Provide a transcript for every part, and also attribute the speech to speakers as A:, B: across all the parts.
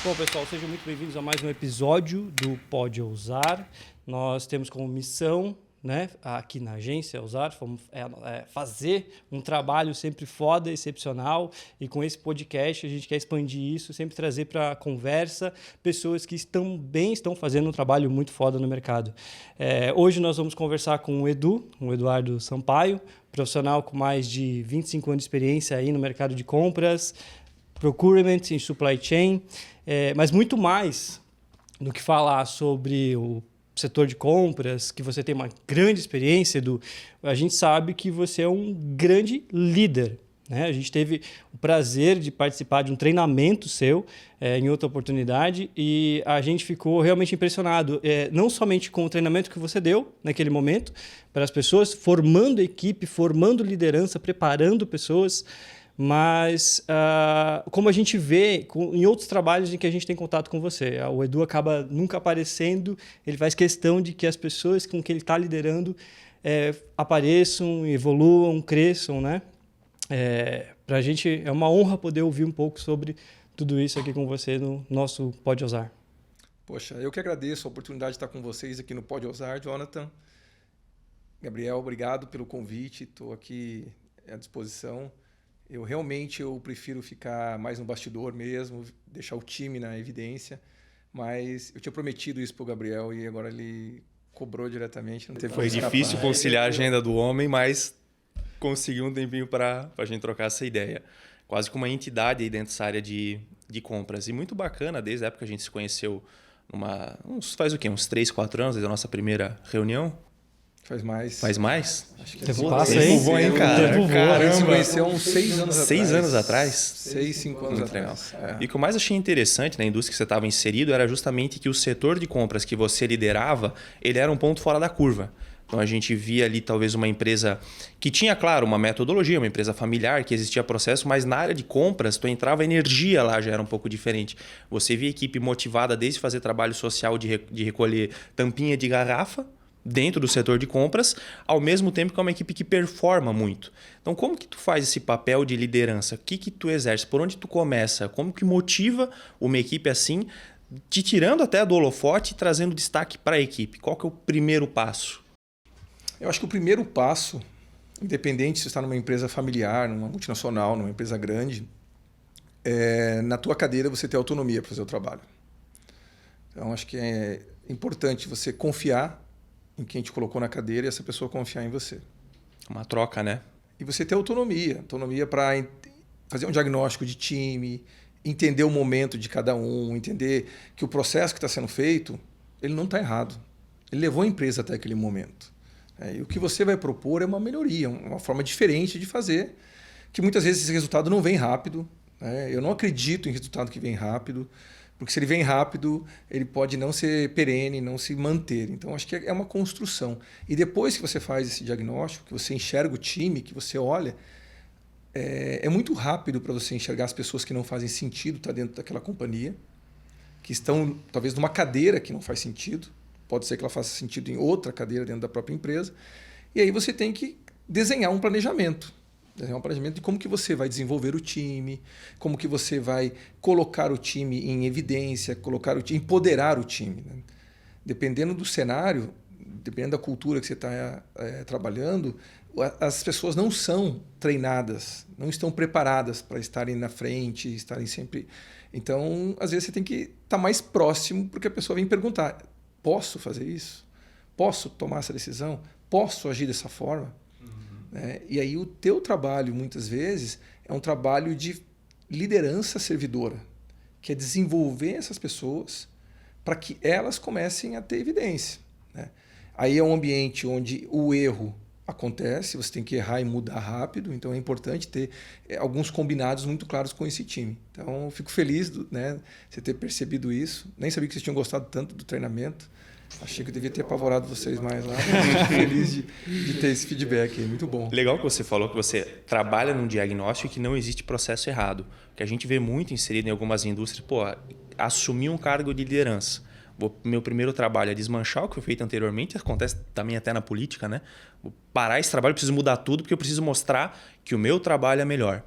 A: Bom, pessoal, sejam muito bem-vindos a mais um episódio do Pode Ousar. Nós temos como missão, né, aqui na agência Ousar, fazer um trabalho sempre foda, excepcional, e com esse podcast a gente quer expandir isso, sempre trazer para a conversa pessoas que estão fazendo um trabalho muito foda no mercado. Hoje nós vamos conversar com o Eduardo Sampaio, profissional com mais de 25 anos de experiência aí no mercado de compras, procurement e supply chain, mas muito mais do que falar sobre o setor de compras, que você tem uma grande experiência, Edu. A gente sabe que você é um grande líder, né? A gente teve o prazer de participar de um treinamento seu em outra oportunidade e a gente ficou realmente impressionado, não somente com o treinamento que você deu naquele momento para as pessoas, formando equipe, formando liderança, preparando pessoas, mas como a gente vê em outros trabalhos em que a gente tem contato com você, o Edu acaba nunca aparecendo, ele faz questão de que as pessoas com que ele está liderando apareçam, evoluam, cresçam, né? Para a gente é uma honra poder ouvir um pouco sobre tudo isso aqui com você no nosso Pode Ousar.
B: Poxa, eu que agradeço a oportunidade de estar com vocês aqui no Pode Ousar, Jonathan. Gabriel, obrigado pelo convite, estou aqui à disposição. Eu prefiro ficar mais no bastidor mesmo, deixar o time na evidência, mas eu tinha prometido isso para o Gabriel e agora ele cobrou diretamente. Não teve
C: Foi difícil conciliar a agenda do homem, mas conseguiu um tempinho para a gente trocar essa ideia. Quase que uma entidade aí dentro dessa área de compras. E muito bacana, desde a época que a gente se conheceu, faz o quê? Uns 3, 4 anos, desde a nossa primeira reunião?
B: Faz mais.
C: Faz mais?
B: Acho que
A: tempo passa, hein?
C: Bom, hein, cara?
B: Caramba. A gente se conheceu uns 6 anos atrás.
C: 6 anos atrás?
B: 6, 5 anos atrás.
C: E o que eu mais achei interessante na indústria que você estava inserido era justamente que o setor de compras que você liderava, ele era um ponto fora da curva. Então a gente via ali talvez uma empresa que tinha, claro, uma metodologia, uma empresa familiar, que existia processo, mas na área de compras, tu entrava, a energia lá já era um pouco diferente. Você via a equipe motivada desde fazer trabalho social de recolher tampinha de garrafa, dentro do setor de compras, ao mesmo tempo que é uma equipe que performa muito. Então, como que tu faz esse papel de liderança? O que tu exerce? Por onde tu começa? Como que motiva uma equipe assim, te tirando até do holofote e trazendo destaque para a equipe? Qual que é o primeiro passo?
B: Eu acho que o primeiro passo, independente se você está numa empresa familiar, numa multinacional, numa empresa grande, na tua cadeira você ter autonomia para fazer o trabalho. Então, acho que é importante você confiar em quem te colocou na cadeira e essa pessoa confiar em você.
C: Uma troca, né?
B: E você ter autonomia para fazer um diagnóstico de time, entender o momento de cada um, entender que o processo que está sendo feito, ele não está errado. Ele levou a empresa até aquele momento. E o que você vai propor é uma melhoria, uma forma diferente de fazer, que muitas vezes esse resultado não vem rápido. Eu não acredito em resultado que vem rápido, porque se ele vem rápido, ele pode não ser perene, não se manter. Então, acho que é uma construção. E depois que você faz esse diagnóstico, que você enxerga o time, que você olha, é muito rápido para você enxergar as pessoas que não fazem sentido estar dentro daquela companhia, que estão talvez numa cadeira que não faz sentido. Pode ser que ela faça sentido em outra cadeira dentro da própria empresa. E aí você tem que desenhar um planejamento. Desenhar um planejamento de como que você vai desenvolver o time, como que você vai colocar o time em evidência, empoderar o time. Né? Dependendo do cenário, dependendo da cultura que você está trabalhando, as pessoas não são treinadas, não estão preparadas para estarem na frente, estarem sempre... Então, às vezes, você tem que estar mais próximo, porque a pessoa vem perguntar, posso fazer isso? Posso tomar essa decisão? Posso agir dessa forma? E aí o teu trabalho, muitas vezes, é um trabalho de liderança servidora, que é desenvolver essas pessoas para que elas comecem a ter evidência. Né? Aí é um ambiente onde o erro acontece, você tem que errar e mudar rápido, então é importante ter alguns combinados muito claros com esse time. Então, eu fico feliz de você ter percebido isso. Nem sabia que vocês tinham gostado tanto do treinamento. Achei que eu devia ter apavorado vocês mais lá. Fico feliz de ter esse feedback aí, muito bom.
C: Legal que você falou que você trabalha num diagnóstico e que não existe processo errado. Que a gente vê muito inserido em algumas indústrias, assumir um cargo de liderança. Meu primeiro trabalho é desmanchar o que foi feito anteriormente, acontece também até na política, né? Vou parar esse trabalho, preciso mudar tudo porque eu preciso mostrar que o meu trabalho é melhor.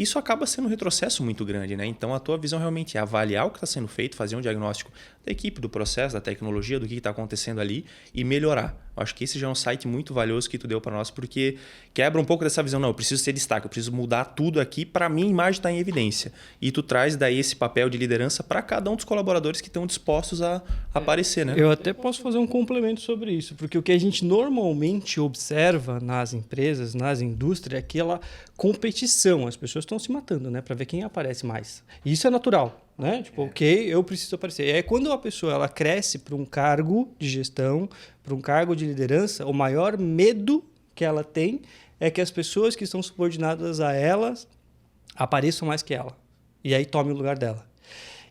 C: Isso acaba sendo um retrocesso muito grande, né? Então a tua visão realmente é avaliar o que está sendo feito, fazer um diagnóstico da equipe, do processo, da tecnologia, do que está acontecendo ali e melhorar. Eu acho que esse já é um site muito valioso que tu deu para nós, porque quebra um pouco dessa visão. Não, eu preciso ser destaque, eu preciso mudar tudo aqui para a minha imagem estar em evidência. E tu traz daí esse papel de liderança para cada um dos colaboradores que estão dispostos a aparecer, né?
A: Eu até posso fazer um complemento sobre isso, porque o que a gente normalmente observa nas empresas, nas indústrias, é aquela competição. As pessoas estão se matando, né, para ver quem aparece mais. E isso é natural, né? Tipo, ok, eu preciso aparecer. E aí, quando a pessoa ela cresce para um cargo de gestão, para um cargo de liderança, o maior medo que ela tem é que as pessoas que estão subordinadas a ela apareçam mais que ela. E aí tome o lugar dela.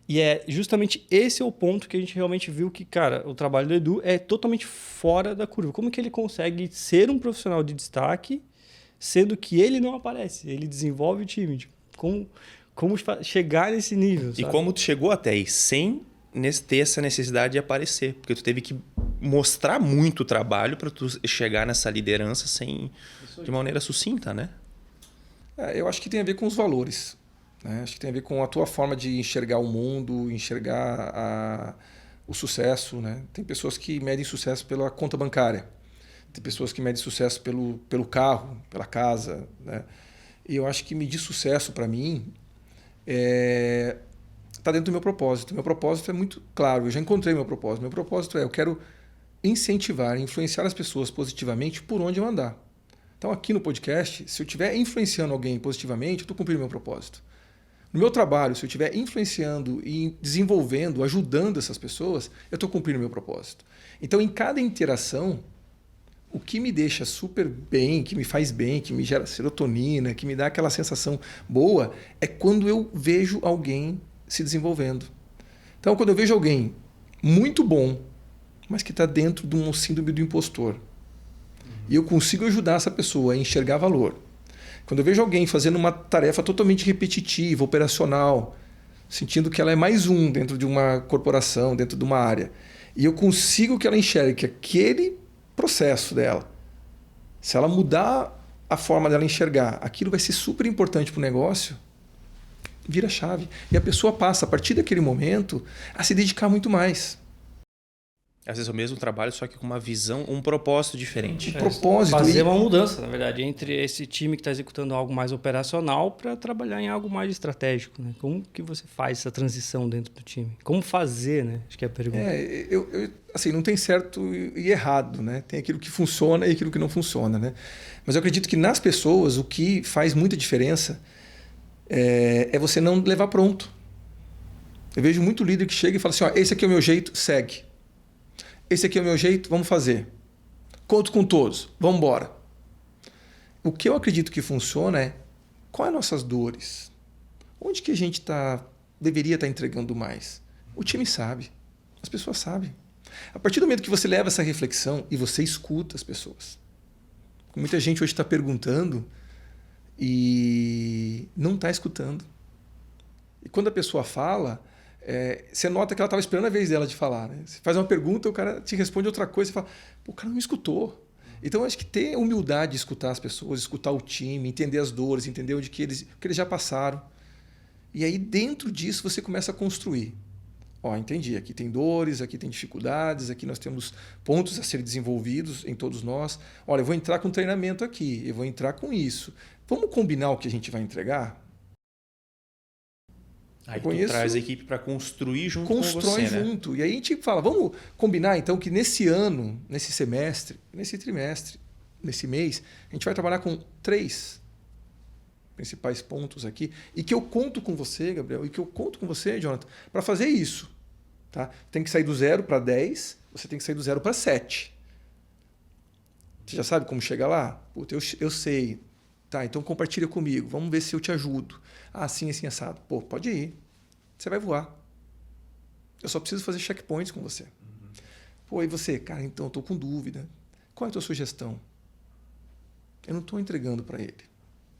A: E é justamente esse é o ponto que a gente realmente viu que, cara, o trabalho do Edu é totalmente fora da curva. Como que ele consegue ser um profissional de destaque, sendo que ele não aparece? Ele desenvolve o time. Tipo, como chegar nesse nível, sabe?
C: E como tu chegou até aí, sem ter essa necessidade de aparecer. Porque tu teve que mostrar muito trabalho para tu chegar nessa liderança de maneira sucinta, né?
B: Eu acho que tem a ver com os valores. Né? Acho que tem a ver com a tua forma de enxergar o mundo, enxergar o sucesso. Né? Tem pessoas que medem sucesso pela conta bancária. Tem pessoas que medem sucesso pelo carro, pela casa. Né? E eu acho que medir sucesso, para mim, está dentro do meu propósito. Meu propósito é muito claro, eu já encontrei meu propósito. Meu propósito eu quero incentivar, influenciar as pessoas positivamente por onde eu andar. Então, aqui no podcast, se eu estiver influenciando alguém positivamente, eu estou cumprindo meu propósito. No meu trabalho, se eu estiver influenciando e desenvolvendo, ajudando essas pessoas, eu estou cumprindo meu propósito. Então, em cada interação, o que me deixa super bem, que me faz bem, que me gera serotonina, que me dá aquela sensação boa, é quando eu vejo alguém se desenvolvendo. Então, quando eu vejo alguém muito bom, mas que está dentro de um síndrome do impostor, e eu consigo ajudar essa pessoa a enxergar valor. Quando eu vejo alguém fazendo uma tarefa totalmente repetitiva, operacional, sentindo que ela é mais um dentro de uma corporação, dentro de uma área, e eu consigo que ela enxergue que aquele processo dela, se ela mudar a forma dela enxergar, aquilo vai ser super importante para o negócio, vira chave. E a pessoa passa, a partir daquele momento, a se dedicar muito mais.
C: Às vezes é o mesmo trabalho, só que com uma visão, um propósito diferente.
B: Propósito.
A: Fazer uma mudança, na verdade, entre esse time que está executando algo mais operacional para trabalhar em algo mais estratégico. Né? Como que você faz essa transição dentro do time? Como fazer, né? Acho que é a pergunta.
B: Assim, não tem certo e errado, né? Tem aquilo que funciona e aquilo que não funciona, né? Mas eu acredito que nas pessoas o que faz muita diferença é você não levar pronto. Eu vejo muito líder que chega e fala assim, ó, esse aqui é o meu jeito, segue. Esse aqui é o meu jeito, vamos fazer. Conto com todos, vamos embora. O que eu acredito que funciona é quais as nossas dores? Onde que a gente deveria estar entregando mais? O time sabe, as pessoas sabem. A partir do momento que você leva essa reflexão e você escuta as pessoas. Muita gente hoje está perguntando e não está escutando. E quando a pessoa fala... você nota que ela estava esperando a vez dela de falar. Né? Você faz uma pergunta, o cara te responde outra coisa, você fala, pô, o cara não me escutou. Então, eu acho que ter humildade de escutar as pessoas, escutar o time, entender as dores, entender o que eles já passaram. E aí, dentro disso, você começa a construir. Ó, entendi, aqui tem dores, aqui tem dificuldades, aqui nós temos pontos a serem desenvolvidos em todos nós. Olha, eu vou entrar com treinamento aqui, eu vou entrar com isso. Vamos combinar o que a gente vai entregar?
C: Aí tu traz a equipe para construir junto com você,
B: Constrói junto. Né? E aí a gente fala, vamos combinar então que nesse ano, nesse semestre, nesse trimestre, nesse mês, a gente vai trabalhar com 3 principais pontos aqui e que eu conto com você, Gabriel, e que eu conto com você, Jonathan, para fazer isso. Tá? Tem que sair do 0 para 10, você tem que sair do 0 para 7. Você já sabe como chegar lá? Puta, eu sei. Tá, então compartilha comigo. Vamos ver se eu te ajudo. Ah, assim, assim, assado. Pô, pode ir. Você vai voar. Eu só preciso fazer checkpoints com você. Pô, e você? Cara, então, eu estou com dúvida. Qual é a tua sugestão? Eu não estou entregando para ele.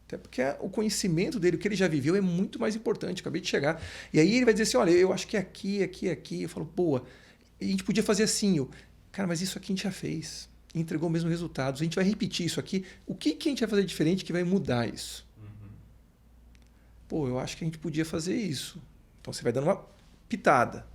B: Até porque o conhecimento dele, o que ele já viveu, é muito mais importante. Acabei de chegar. E aí ele vai dizer assim, olha, eu acho que é aqui, aqui, aqui. Eu falo, boa, a gente podia fazer assim. Cara, mas isso aqui a gente já fez. Entregou o mesmo resultado. A gente vai repetir isso aqui. O que a gente vai fazer diferente que vai mudar isso? Pô, eu acho que a gente podia fazer isso. Então você vai dando uma pitada.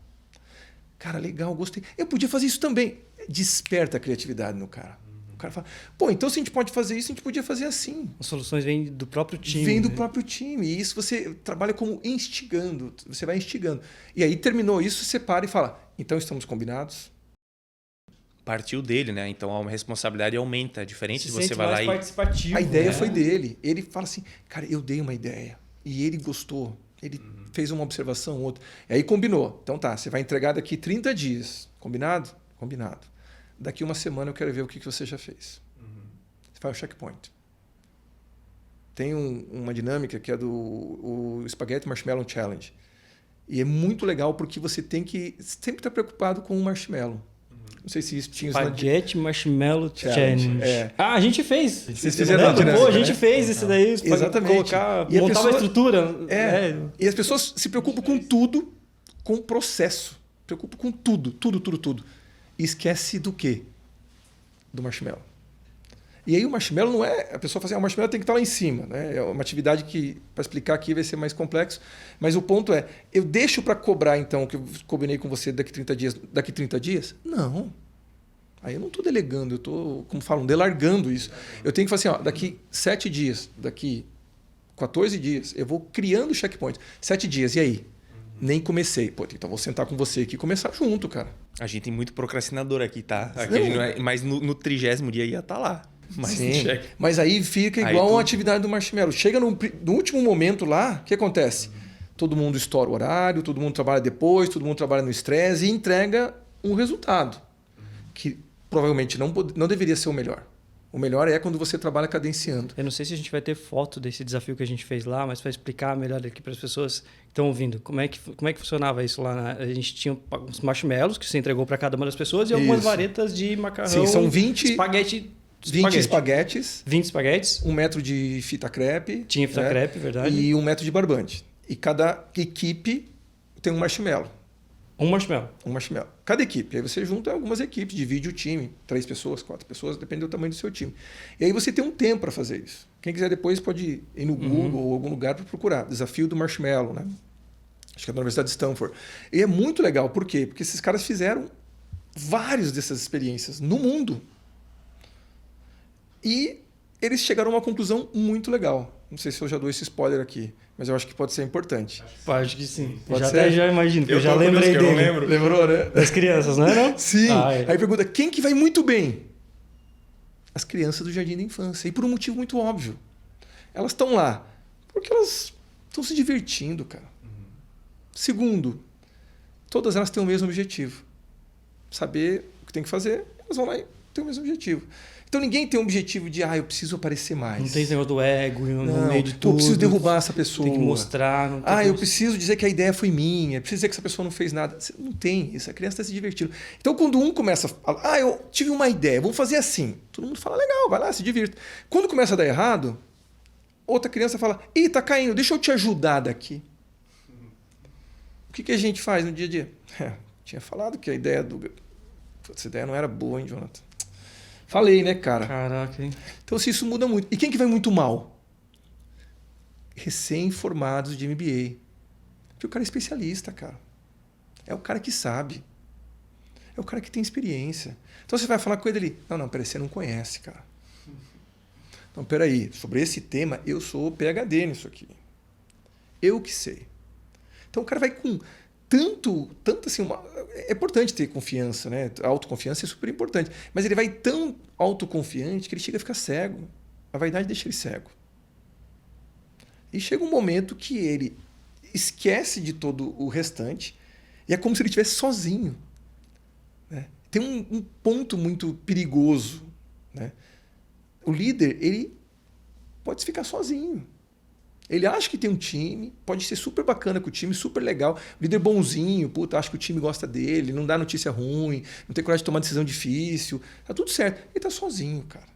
B: Cara, legal, gostei. Eu podia fazer isso também. Desperta a criatividade no cara. O cara fala, pô, então se a gente pode fazer isso, a gente podia fazer assim.
A: As soluções vêm do próprio time.
B: Vem do próprio time. E isso você trabalha como instigando. Você vai instigando. E aí terminou isso, você para e fala, então estamos combinados?
C: Partiu dele, né? Então a responsabilidade aumenta. É diferente
A: Se
C: de você
A: sente
C: vai lá
A: mais
C: e...
A: participativo.
B: A ideia
A: né?
B: foi dele. Ele fala assim, cara, eu dei uma ideia. E ele gostou. Ele fez uma observação, outra. E aí combinou. Então tá, você vai entregar daqui 30 dias. Combinado? Combinado. Daqui uma semana eu quero ver o que você já fez. Você faz o checkpoint. Tem uma dinâmica que é o Spaghetti Marshmallow Challenge. E é muito legal porque você tem que sempre estar preocupado com o marshmallow. Não sei se isso tinha...
A: Spaghetti Marshmallow Challenge.
B: É.
A: Ah, a gente fez.
B: Vocês fizeram a dinâmica,
A: Pô, a gente
B: né?
A: fez esse daí.
B: Exatamente.
A: Colocar,
B: E a
A: montar uma
B: pessoa-
A: estrutura.
B: E as pessoas se preocupam com tudo, com o processo. Preocupam com tudo, tudo. E esquece do quê? Do marshmallow. E aí o marshmallow não é... A pessoa fala assim, o marshmallow tem que estar lá em cima. Né? É uma atividade que, para explicar aqui, vai ser mais complexo. Mas o ponto é, eu deixo para cobrar, então, o que eu combinei com você daqui 30 dias? Daqui 30 dias? Não. Aí eu não estou delegando, eu estou, como falam, delargando isso. Eu tenho que falar assim, ó, daqui 7 dias, daqui 14 dias, eu vou criando checkpoints. 7 dias, e aí? Nem comecei. Pô, então vou sentar com você aqui e começar junto, cara.
C: A gente tem muito procrastinador aqui, tá? Aqui
B: Não.
C: a gente não é... Mas no 30º dia ia estar lá. Mas
B: Sim,
C: check.
B: mas aí fica
C: Aí
B: igual
C: tu-
B: uma atividade do marshmallow. Chega no último momento lá, o que acontece? Todo mundo estoura o horário, todo mundo trabalha depois, todo mundo trabalha no estresse e entrega um resultado que provavelmente não deveria ser o melhor. O melhor é quando você trabalha cadenciando.
A: Eu não sei se a gente vai ter foto desse desafio que a gente fez lá, mas para explicar melhor aqui para as pessoas que estão ouvindo, como é que funcionava isso lá? Né? A gente tinha uns marshmallows que você entregou para cada uma das pessoas e algumas
B: Isso.
A: varetas de macarrão.
B: Sim, são 20
A: espaguete.
B: 20 espaguetes,
A: 20 espaguetes.
B: 1 metro de fita crepe.
A: Tinha fita crepe, verdade.
B: E 1 metro de barbante. E cada equipe tem um marshmallow.
A: Um marshmallow.
B: Um marshmallow. Cada equipe. Aí você junta algumas equipes, divide o time. 3 pessoas, 4 pessoas, depende do tamanho do seu time. E aí você tem um tempo para fazer isso. Quem quiser depois pode ir no Google ou algum lugar para procurar. Desafio do marshmallow, né? Acho que é da Universidade de Stanford. E é muito legal. Por quê? Porque esses caras fizeram várias dessas experiências no mundo. E eles chegaram a uma conclusão muito legal. Não sei se eu já dou esse spoiler aqui, mas eu acho que pode ser importante.
A: Acho que sim.
B: Pode
A: já
B: ser?
A: até já imagino, eu já
C: tô
A: lembrei
C: curioso, que eu
A: dele.
C: não lembro.
B: Lembrou, né?
A: Das crianças, não é não?
B: Sim.
A: Ah, é.
B: Aí pergunta, quem que vai muito bem? As crianças do jardim da infância. E por um motivo muito óbvio. Elas estão lá porque elas estão se divertindo, cara. Segundo, todas elas têm o mesmo objetivo. Saber o que tem que fazer, elas vão lá e têm o mesmo objetivo. Então ninguém tem um objetivo de, eu preciso aparecer mais.
A: Não tem esse negócio do ego no
B: Não,
A: meio de
B: pô,
A: tudo.
B: eu preciso derrubar essa pessoa.
A: Tem que mostrar. Não tem
B: Eu
A: como-
B: preciso dizer que a ideia foi minha, preciso dizer que essa pessoa não fez nada. Não tem isso, a criança está se divertindo. Então, quando um começa a falar, eu tive uma ideia, vamos fazer assim. Todo mundo fala, legal, vai lá, se divirta. Quando começa a dar errado, outra criança fala, tá caindo, deixa eu te ajudar daqui. O que a gente faz no dia a dia? Tinha falado que a ideia essa ideia não era boa, hein, Jonathan? Falei, né, cara?
A: Caraca, hein?
B: Então, se isso muda muito. E quem que vai muito mal? Recém-formados de MBA. Porque o cara é especialista, cara. É o cara que sabe. É o cara que tem experiência. Então, você vai falar com ele ali. Não, peraí, você não conhece, cara. Então, peraí, sobre esse tema, eu sou PhD nisso aqui. Eu que sei. Então, o cara vai com tanto assim, é importante ter confiança, né? A autoconfiança é super importante. Mas ele vai tão autoconfiante que ele chega a ficar cego. A vaidade deixa ele cego. E chega um momento que ele esquece de todo o restante e é como se ele estivesse sozinho. Né? Tem um ponto muito perigoso. Né? O líder, ele pode ficar sozinho. Ele acha que tem um time, pode ser super bacana com o time, super legal. Líder bonzinho, acha que o time gosta dele, não dá notícia ruim, não tem coragem de tomar decisão difícil. Tá tudo certo. Ele tá sozinho, cara.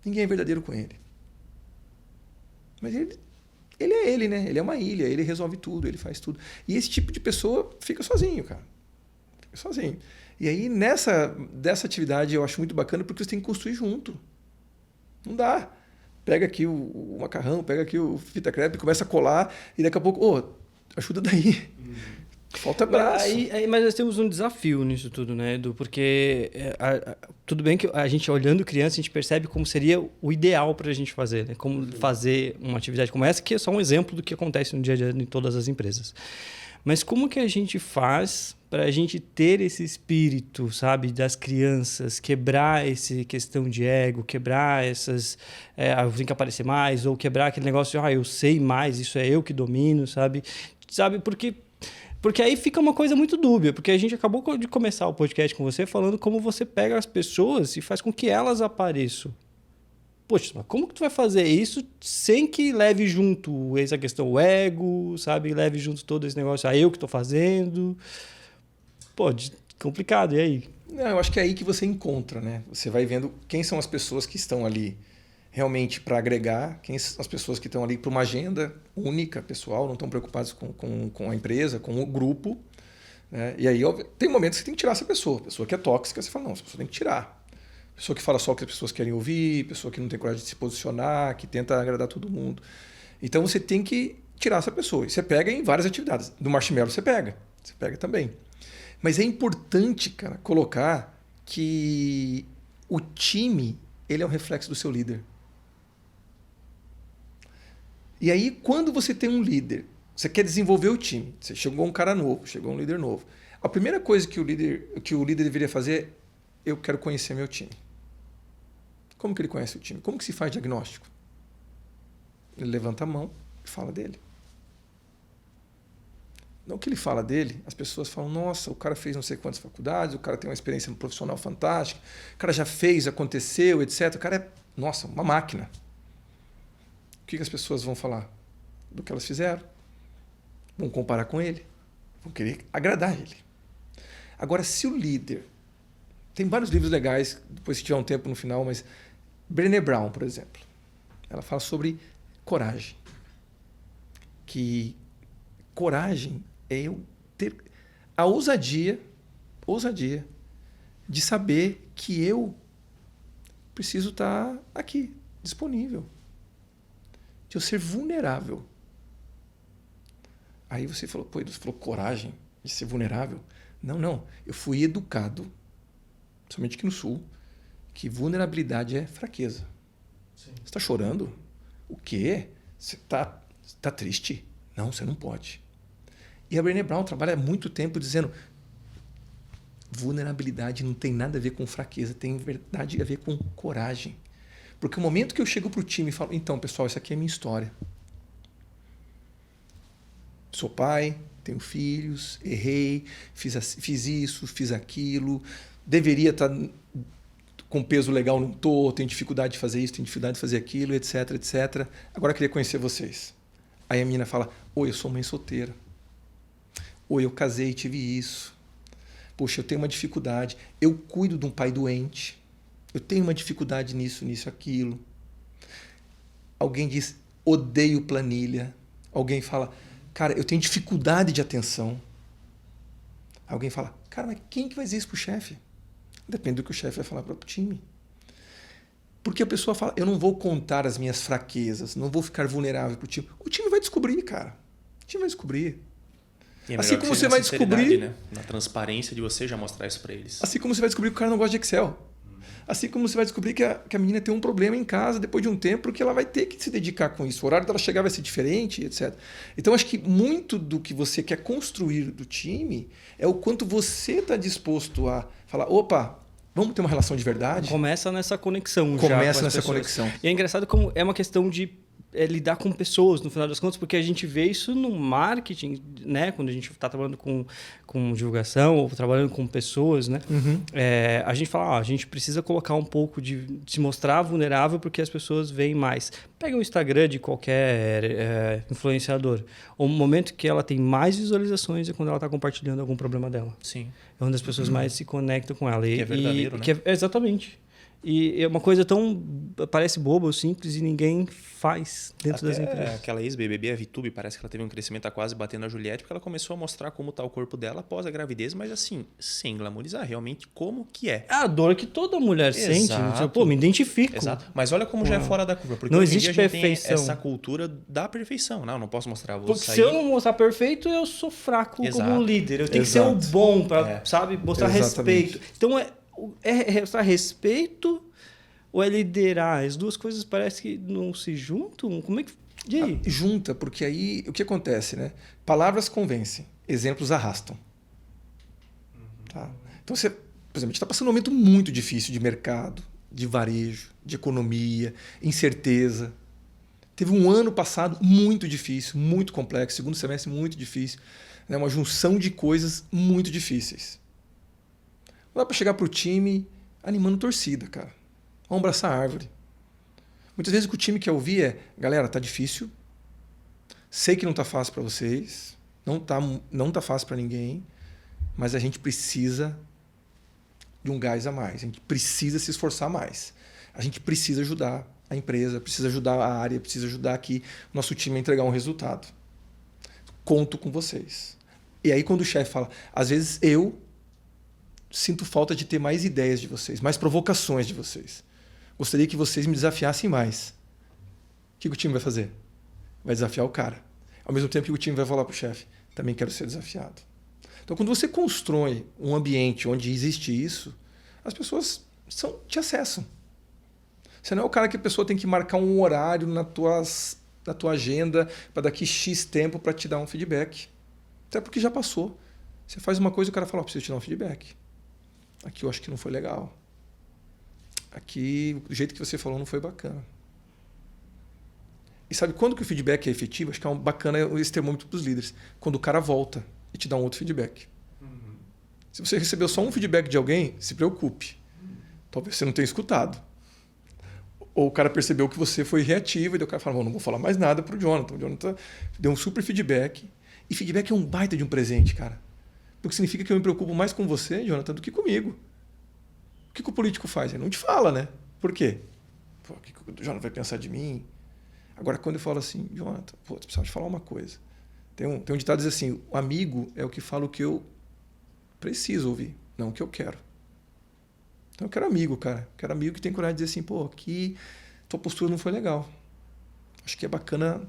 B: Ninguém é verdadeiro com ele. Mas ele é ele, né? Ele é uma ilha, ele resolve tudo, ele faz tudo. E esse tipo de pessoa fica sozinho, cara. Fica sozinho. E aí, dessa atividade, eu acho muito bacana porque você tem que construir junto. Não dá. pega aqui o macarrão, pega aqui o fita crepe, começa a colar e daqui a pouco, ajuda daí. Falta braço.
A: Mas nós temos um desafio nisso tudo, né, Edu? Porque tudo bem que a gente, olhando criança, a gente percebe como seria o ideal para a gente fazer, né? Como fazer uma atividade como essa, que é só um exemplo do que acontece no dia a dia em todas as empresas. Mas como que a gente faz para a gente ter esse espírito, sabe, das crianças, quebrar essa questão de ego, quebrar essas... eu tenho que aparecer mais, ou quebrar aquele negócio de, eu sei mais, isso é eu que domino, sabe? Porque aí fica uma coisa muito dúbia, porque a gente acabou de começar o podcast com você falando como você pega as pessoas e faz com que elas apareçam. Poxa, mas como que tu vai fazer isso sem que leve junto essa questão, o ego, sabe? Leve junto todo esse negócio, eu que estou fazendo. Pô, complicado, e aí?
B: Não, eu acho que é aí que você encontra, né? Você vai vendo quem são as pessoas que estão ali realmente para agregar, quem são as pessoas que estão ali para uma agenda única, pessoal, não estão preocupados com a empresa, com o grupo. Né? E aí tem momentos que você tem que tirar essa pessoa. Pessoa que é tóxica, você fala, não, essa pessoa tem que tirar. Pessoa que fala só o que as pessoas querem ouvir, pessoa que não tem coragem de se posicionar, que tenta agradar todo mundo. Então você tem que tirar essa pessoa. E você pega em várias atividades. Do marshmallow você pega também. Mas é importante, cara, colocar que o time, ele é um reflexo do seu líder. E aí, quando você tem um líder, você quer desenvolver o time, você chegou um cara novo, chegou um líder novo. A primeira coisa que o líder deveria fazer é, eu quero conhecer meu time. Como que ele conhece o time? Como que se faz diagnóstico? Ele levanta a mão e fala dele. No que ele fala dele, as pessoas falam, nossa, o cara fez não sei quantas faculdades, o cara tem uma experiência profissional fantástica, o cara já fez, aconteceu, etc. O cara é, nossa, uma máquina. O que as pessoas vão falar? Do que elas fizeram. Vão comparar com ele. Vão querer agradar ele. Agora, se o líder... Tem vários livros legais, depois se tiver um tempo no final, mas... Brené Brown, por exemplo. Ela fala sobre coragem. Que coragem é eu ter a ousadia de saber que eu preciso estar aqui, disponível. De eu ser vulnerável. Aí você falou, você falou coragem de ser vulnerável? Não. Eu fui educado, principalmente aqui no Sul, que vulnerabilidade é fraqueza. Sim. Você está chorando? O quê? Você tá triste? Não, você não pode. E a Brené Brown trabalha há muito tempo dizendo vulnerabilidade não tem nada a ver com fraqueza, tem verdade a ver com coragem. Porque o momento que eu chego para o time e falo, então, pessoal, isso aqui é minha história. Sou pai, tenho filhos, errei, fiz isso, fiz aquilo, deveria estar com peso legal, não estou, tenho dificuldade de fazer isso, tenho dificuldade de fazer aquilo, etc, etc. Agora eu queria conhecer vocês. Aí a menina fala, eu sou mãe solteira. Eu casei e tive isso. Poxa, eu tenho uma dificuldade. Eu cuido de um pai doente. Eu tenho uma dificuldade nisso, aquilo. Alguém diz, odeio planilha. Alguém fala, cara, eu tenho dificuldade de atenção. Alguém fala, cara, mas quem que vai dizer isso pro chefe? Depende do que o chefe vai falar para o time. Porque a pessoa fala, eu não vou contar as minhas fraquezas, não vou ficar vulnerável pro time. O time vai descobrir, cara. O time vai descobrir.
C: Assim como você vai descobrir, né? Na transparência de você já mostrar isso para eles.
B: Assim como você vai descobrir que o cara não gosta de Excel. Assim como você vai descobrir que a menina tem um problema em casa depois de um tempo, porque ela vai ter que se dedicar com isso. O horário dela chegar vai ser diferente, etc. Então, acho que muito do que você quer construir do time é o quanto você está disposto a falar, opa, vamos ter uma relação de verdade?
A: Começa nessa conexão.
B: Começa nessa conexão.
A: E é engraçado como é uma questão de lidar com pessoas, no final das contas, porque a gente vê isso no marketing, né? Quando a gente está trabalhando com divulgação ou trabalhando com pessoas, né?
B: Uhum.
A: A gente fala, a gente precisa colocar um pouco de se mostrar vulnerável porque as pessoas veem mais. Pega o Instagram de qualquer influenciador. O momento que ela tem mais visualizações é quando ela está compartilhando algum problema dela.
C: Sim.
A: É onde as pessoas mais se conectam com ela.
C: Que é verdadeiro, né?
A: Exatamente. E é uma coisa tão... parece boba ou simples e ninguém faz dentro das empresas.
C: Aquela ex-BBB, a Vitube, parece que ela teve um crescimento a quase batendo a Juliette, porque ela começou a mostrar como está o corpo dela após a gravidez, mas assim, sem glamorizar, realmente como que é.
A: É a dor que toda mulher sente. Né? Pô, me identifico.
C: Exato. Mas olha como já é fora da curva. Porque
A: não
C: hoje em
A: existe
C: dia a gente
A: perfeição.
C: tem essa cultura da perfeição. Não posso mostrar.
A: Porque se eu não mostrar perfeito, eu sou fraco como líder. Eu tenho que ser o bom para, sabe, mostrar respeito. Então, é mostrar respeito ou é liderar? As duas coisas parecem que não se juntam? Como é que... E aí?
B: Junta, porque aí o que acontece, né? Palavras convencem, exemplos arrastam. Tá? Então, você, por exemplo, a gente está passando um momento muito difícil de mercado, de varejo, de economia, incerteza. Teve um ano passado muito difícil, muito complexo, segundo semestre muito difícil, né? Uma junção de coisas muito difíceis. Não dá para chegar para o time animando torcida, cara. Vamos abraçar a árvore. Muitas vezes o que o time quer ouvir é: galera, tá difícil, sei que não tá fácil para vocês, não tá fácil para ninguém, mas a gente precisa de um gás a mais, a gente precisa se esforçar mais, a gente precisa ajudar a empresa, precisa ajudar a área, precisa ajudar aqui o nosso time a entregar um resultado. Conto com vocês. E aí quando o chefe fala, às vezes eu sinto falta de ter mais ideias de vocês, mais provocações de vocês. Gostaria que vocês me desafiassem mais. O que o time vai fazer? Vai desafiar o cara. Ao mesmo tempo que o time vai falar para o chefe, também quero ser desafiado. Então, quando você constrói um ambiente onde existe isso, as pessoas te acessam. Você não é o cara que a pessoa tem que marcar um horário na tua agenda para daqui X tempo para te dar um feedback. Até porque já passou. Você faz uma coisa e o cara fala, preciso te dar um feedback. Aqui eu acho que não foi legal. Aqui, do jeito que você falou, não foi bacana. E sabe quando que o feedback é efetivo? Acho que é bacana esse termômetro para os líderes. Quando o cara volta e te dá um outro feedback. Se você recebeu só um feedback de alguém, se preocupe. Talvez você não tenha escutado. Ou o cara percebeu que você foi reativo e o cara fala, não vou falar mais nada para o Jonathan. O Jonathan deu um super feedback. E feedback é um baita de um presente, cara. Porque significa que eu me preocupo mais com você, Jonathan, do que comigo. O que o político faz? Ele não te fala, né? Por quê? Pô, o que o Jonathan vai pensar de mim? Agora, quando eu falo assim, Jonathan, pô, tu precisava te falar uma coisa. Tem um ditado que diz assim, o amigo é o que fala o que eu preciso ouvir, não o que eu quero. Então eu quero amigo, cara. Eu quero amigo que tem coragem de dizer assim, pô, aqui tua postura não foi legal. Acho que é bacana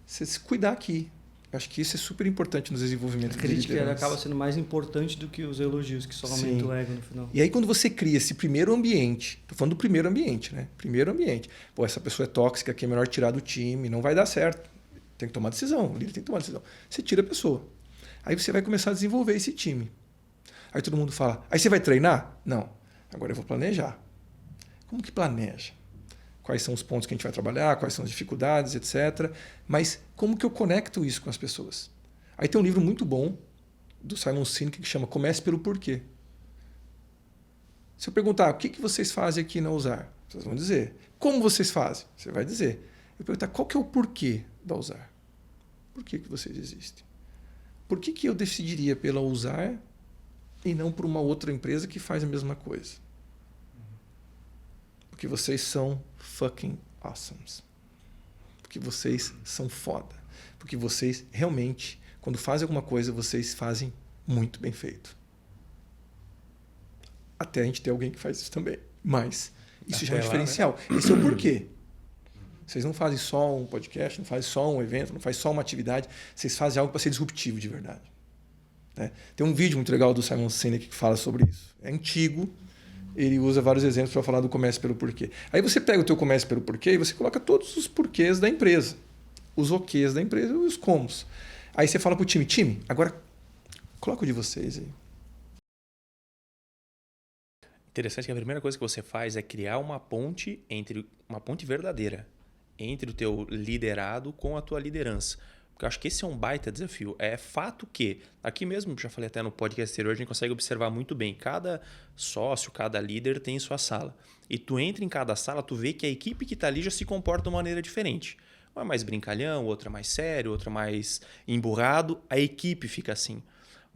B: você se cuidar aqui. Acho que isso é super importante nos desenvolvimentos.
A: A crítica acaba sendo mais importante do que os elogios, que só aumenta o ego no final.
B: E aí quando você cria esse primeiro ambiente, tô falando do primeiro ambiente, né? Primeiro ambiente. Pô, essa pessoa é tóxica, que é melhor tirar do time, não vai dar certo. Tem que tomar decisão, o líder tem que tomar decisão. Você tira a pessoa. Aí você vai começar a desenvolver esse time. Aí todo mundo fala, aí você vai treinar? Não. Agora eu vou planejar. Como que planeja? Quais são os pontos que a gente vai trabalhar, quais são as dificuldades, etc. Mas como que eu conecto isso com as pessoas? Aí tem um livro muito bom do Simon Sinek que chama Comece pelo Porquê. Se eu perguntar, o que vocês fazem aqui na Usar? Vocês vão dizer. Como vocês fazem? Você vai dizer. Eu perguntar, qual que é o porquê da Usar? Por que vocês existem? Por que eu decidiria pela Usar e não por uma outra empresa que faz a mesma coisa? Porque vocês são fucking awesomes. Porque vocês são foda. Porque vocês realmente, quando fazem alguma coisa, vocês fazem muito bem feito. Até a gente ter alguém que faz isso também. Mas isso já é um diferencial. Né? Esse é o porquê. Vocês não fazem só um podcast, não fazem só um evento, não fazem só uma atividade. Vocês fazem algo para ser disruptivo de verdade. Né? Tem um vídeo muito legal do Simon Sinek que fala sobre isso. É antigo. Ele usa vários exemplos para falar do comércio pelo porquê. Aí você pega o teu comércio pelo porquê e você coloca todos os porquês da empresa. Os ok's da empresa e os comos. Aí você fala para o time, agora coloca o de vocês aí.
C: Interessante que a primeira coisa que você faz é criar uma ponte verdadeira entre o teu liderado com a tua liderança. Porque eu acho que esse é um baita desafio. É fato que, aqui mesmo, já falei até no podcast anterior, a gente consegue observar muito bem. Cada sócio, cada líder tem sua sala. E tu entra em cada sala, tu vê que a equipe que está ali já se comporta de uma maneira diferente. Um é mais brincalhão, outro é mais sério, outro é mais emburrado. A equipe fica assim.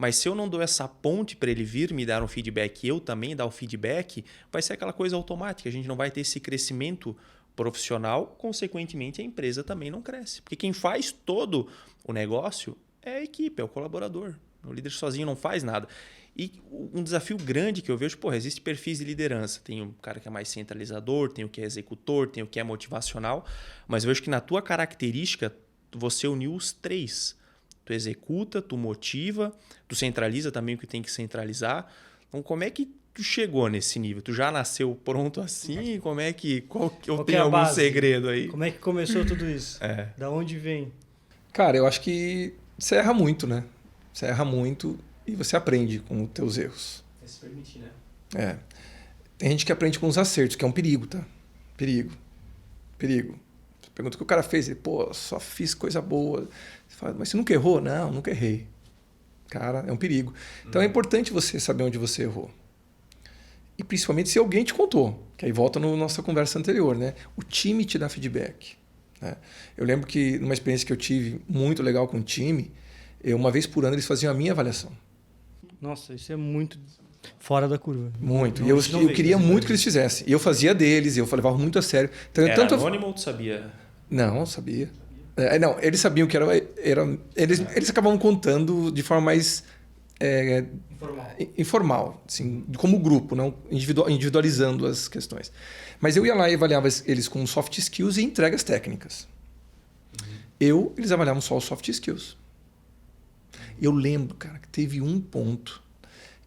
C: Mas se eu não dou essa ponte para ele vir me dar um feedback e eu também dar o feedback, vai ser aquela coisa automática. A gente não vai ter esse crescimento profissional, consequentemente a empresa também não cresce. Porque quem faz todo o negócio é a equipe, é o colaborador. O líder sozinho não faz nada. E um desafio grande que eu vejo, existe perfis de liderança. Tem o cara que é mais centralizador, tem o que é executor, tem o que é motivacional. Mas eu vejo que na tua característica, você uniu os três. Tu executa, tu motiva, tu centraliza também o que tem que centralizar. Então, como é que tu chegou nesse nível? Tu já nasceu pronto assim? Qual tem algum
A: base?
C: Segredo aí?
A: Como é que começou tudo isso? Da onde vem?
B: Cara, eu acho que você erra muito, né? Você erra muito e você aprende com os teus erros.
C: É se permitir, né?
B: Tem gente que aprende com os acertos, que é um perigo, tá? Perigo. Você pergunta o que o cara fez, ele, só fiz coisa boa. Você fala, mas você nunca errou? Não, nunca errei. Cara, é um perigo. Então é importante você saber onde você errou. E principalmente se alguém te contou, que aí volta na nossa conversa anterior, né? O time te dá feedback. Né? Eu lembro que numa experiência que eu tive muito legal com o time, uma vez por ano eles faziam a minha avaliação.
A: Nossa, isso é muito fora da curva.
B: Muito. E eu queria muito que eles fizessem. E eu fazia deles, eu levava muito a sério. Então,
C: era anônimo ou tu sabia?
B: Não, sabia. Não, eles sabiam que eles acabavam contando de forma mais informal, assim, como grupo, não individualizando as questões. Mas eu ia lá e avaliava eles com soft skills e entregas técnicas. Eles avaliavam só os soft skills. Eu lembro, cara, que teve um ponto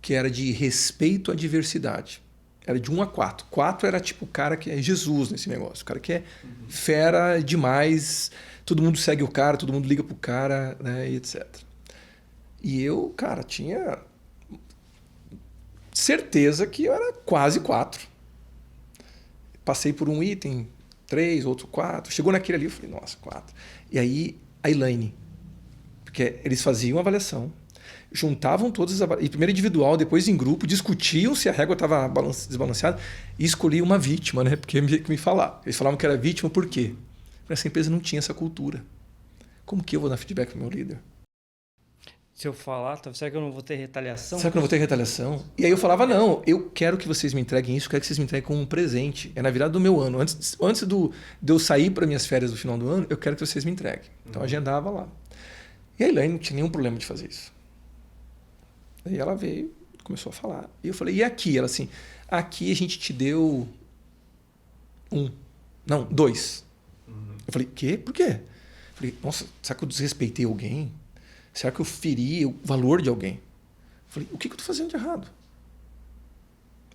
B: que era de respeito à diversidade. Era de 1 a 4. 4 era tipo o cara que é Jesus nesse negócio. O cara que é fera demais, todo mundo segue o cara, todo mundo liga pro cara, né, e etc. E eu, cara, tinha certeza que eu era quase 4. Passei por um item, 3, outro 4. Chegou naquele ali, eu falei, nossa, 4. E aí, a Elaine, porque eles faziam avaliação, juntavam todas as primeiro individual, depois em grupo, discutiam se a régua estava desbalanceada e escolhiam uma vítima, né? Porque me falaram. Eles falavam que era vítima por quê? Porque essa empresa não tinha essa cultura. Como que eu vou dar feedback para o meu líder?
A: Se eu falar, será que eu não vou ter retaliação?
B: Será que eu não vou ter retaliação? E aí eu falava, não, eu quero que vocês me entreguem isso, eu quero que vocês me entreguem como um presente. É na virada do meu ano. Antes de eu sair para minhas férias do final do ano, eu quero que vocês me entreguem. Então eu agendava lá. E a Elaine não tinha nenhum problema de fazer isso. Aí ela veio, começou a falar. E eu falei, e aqui? Ela assim, aqui a gente te deu 1. Não, 2. Eu falei, quê? Por quê? Eu falei, nossa, será que eu desrespeitei alguém? Será que eu feri o valor de alguém? Eu falei, o que eu estou fazendo de errado?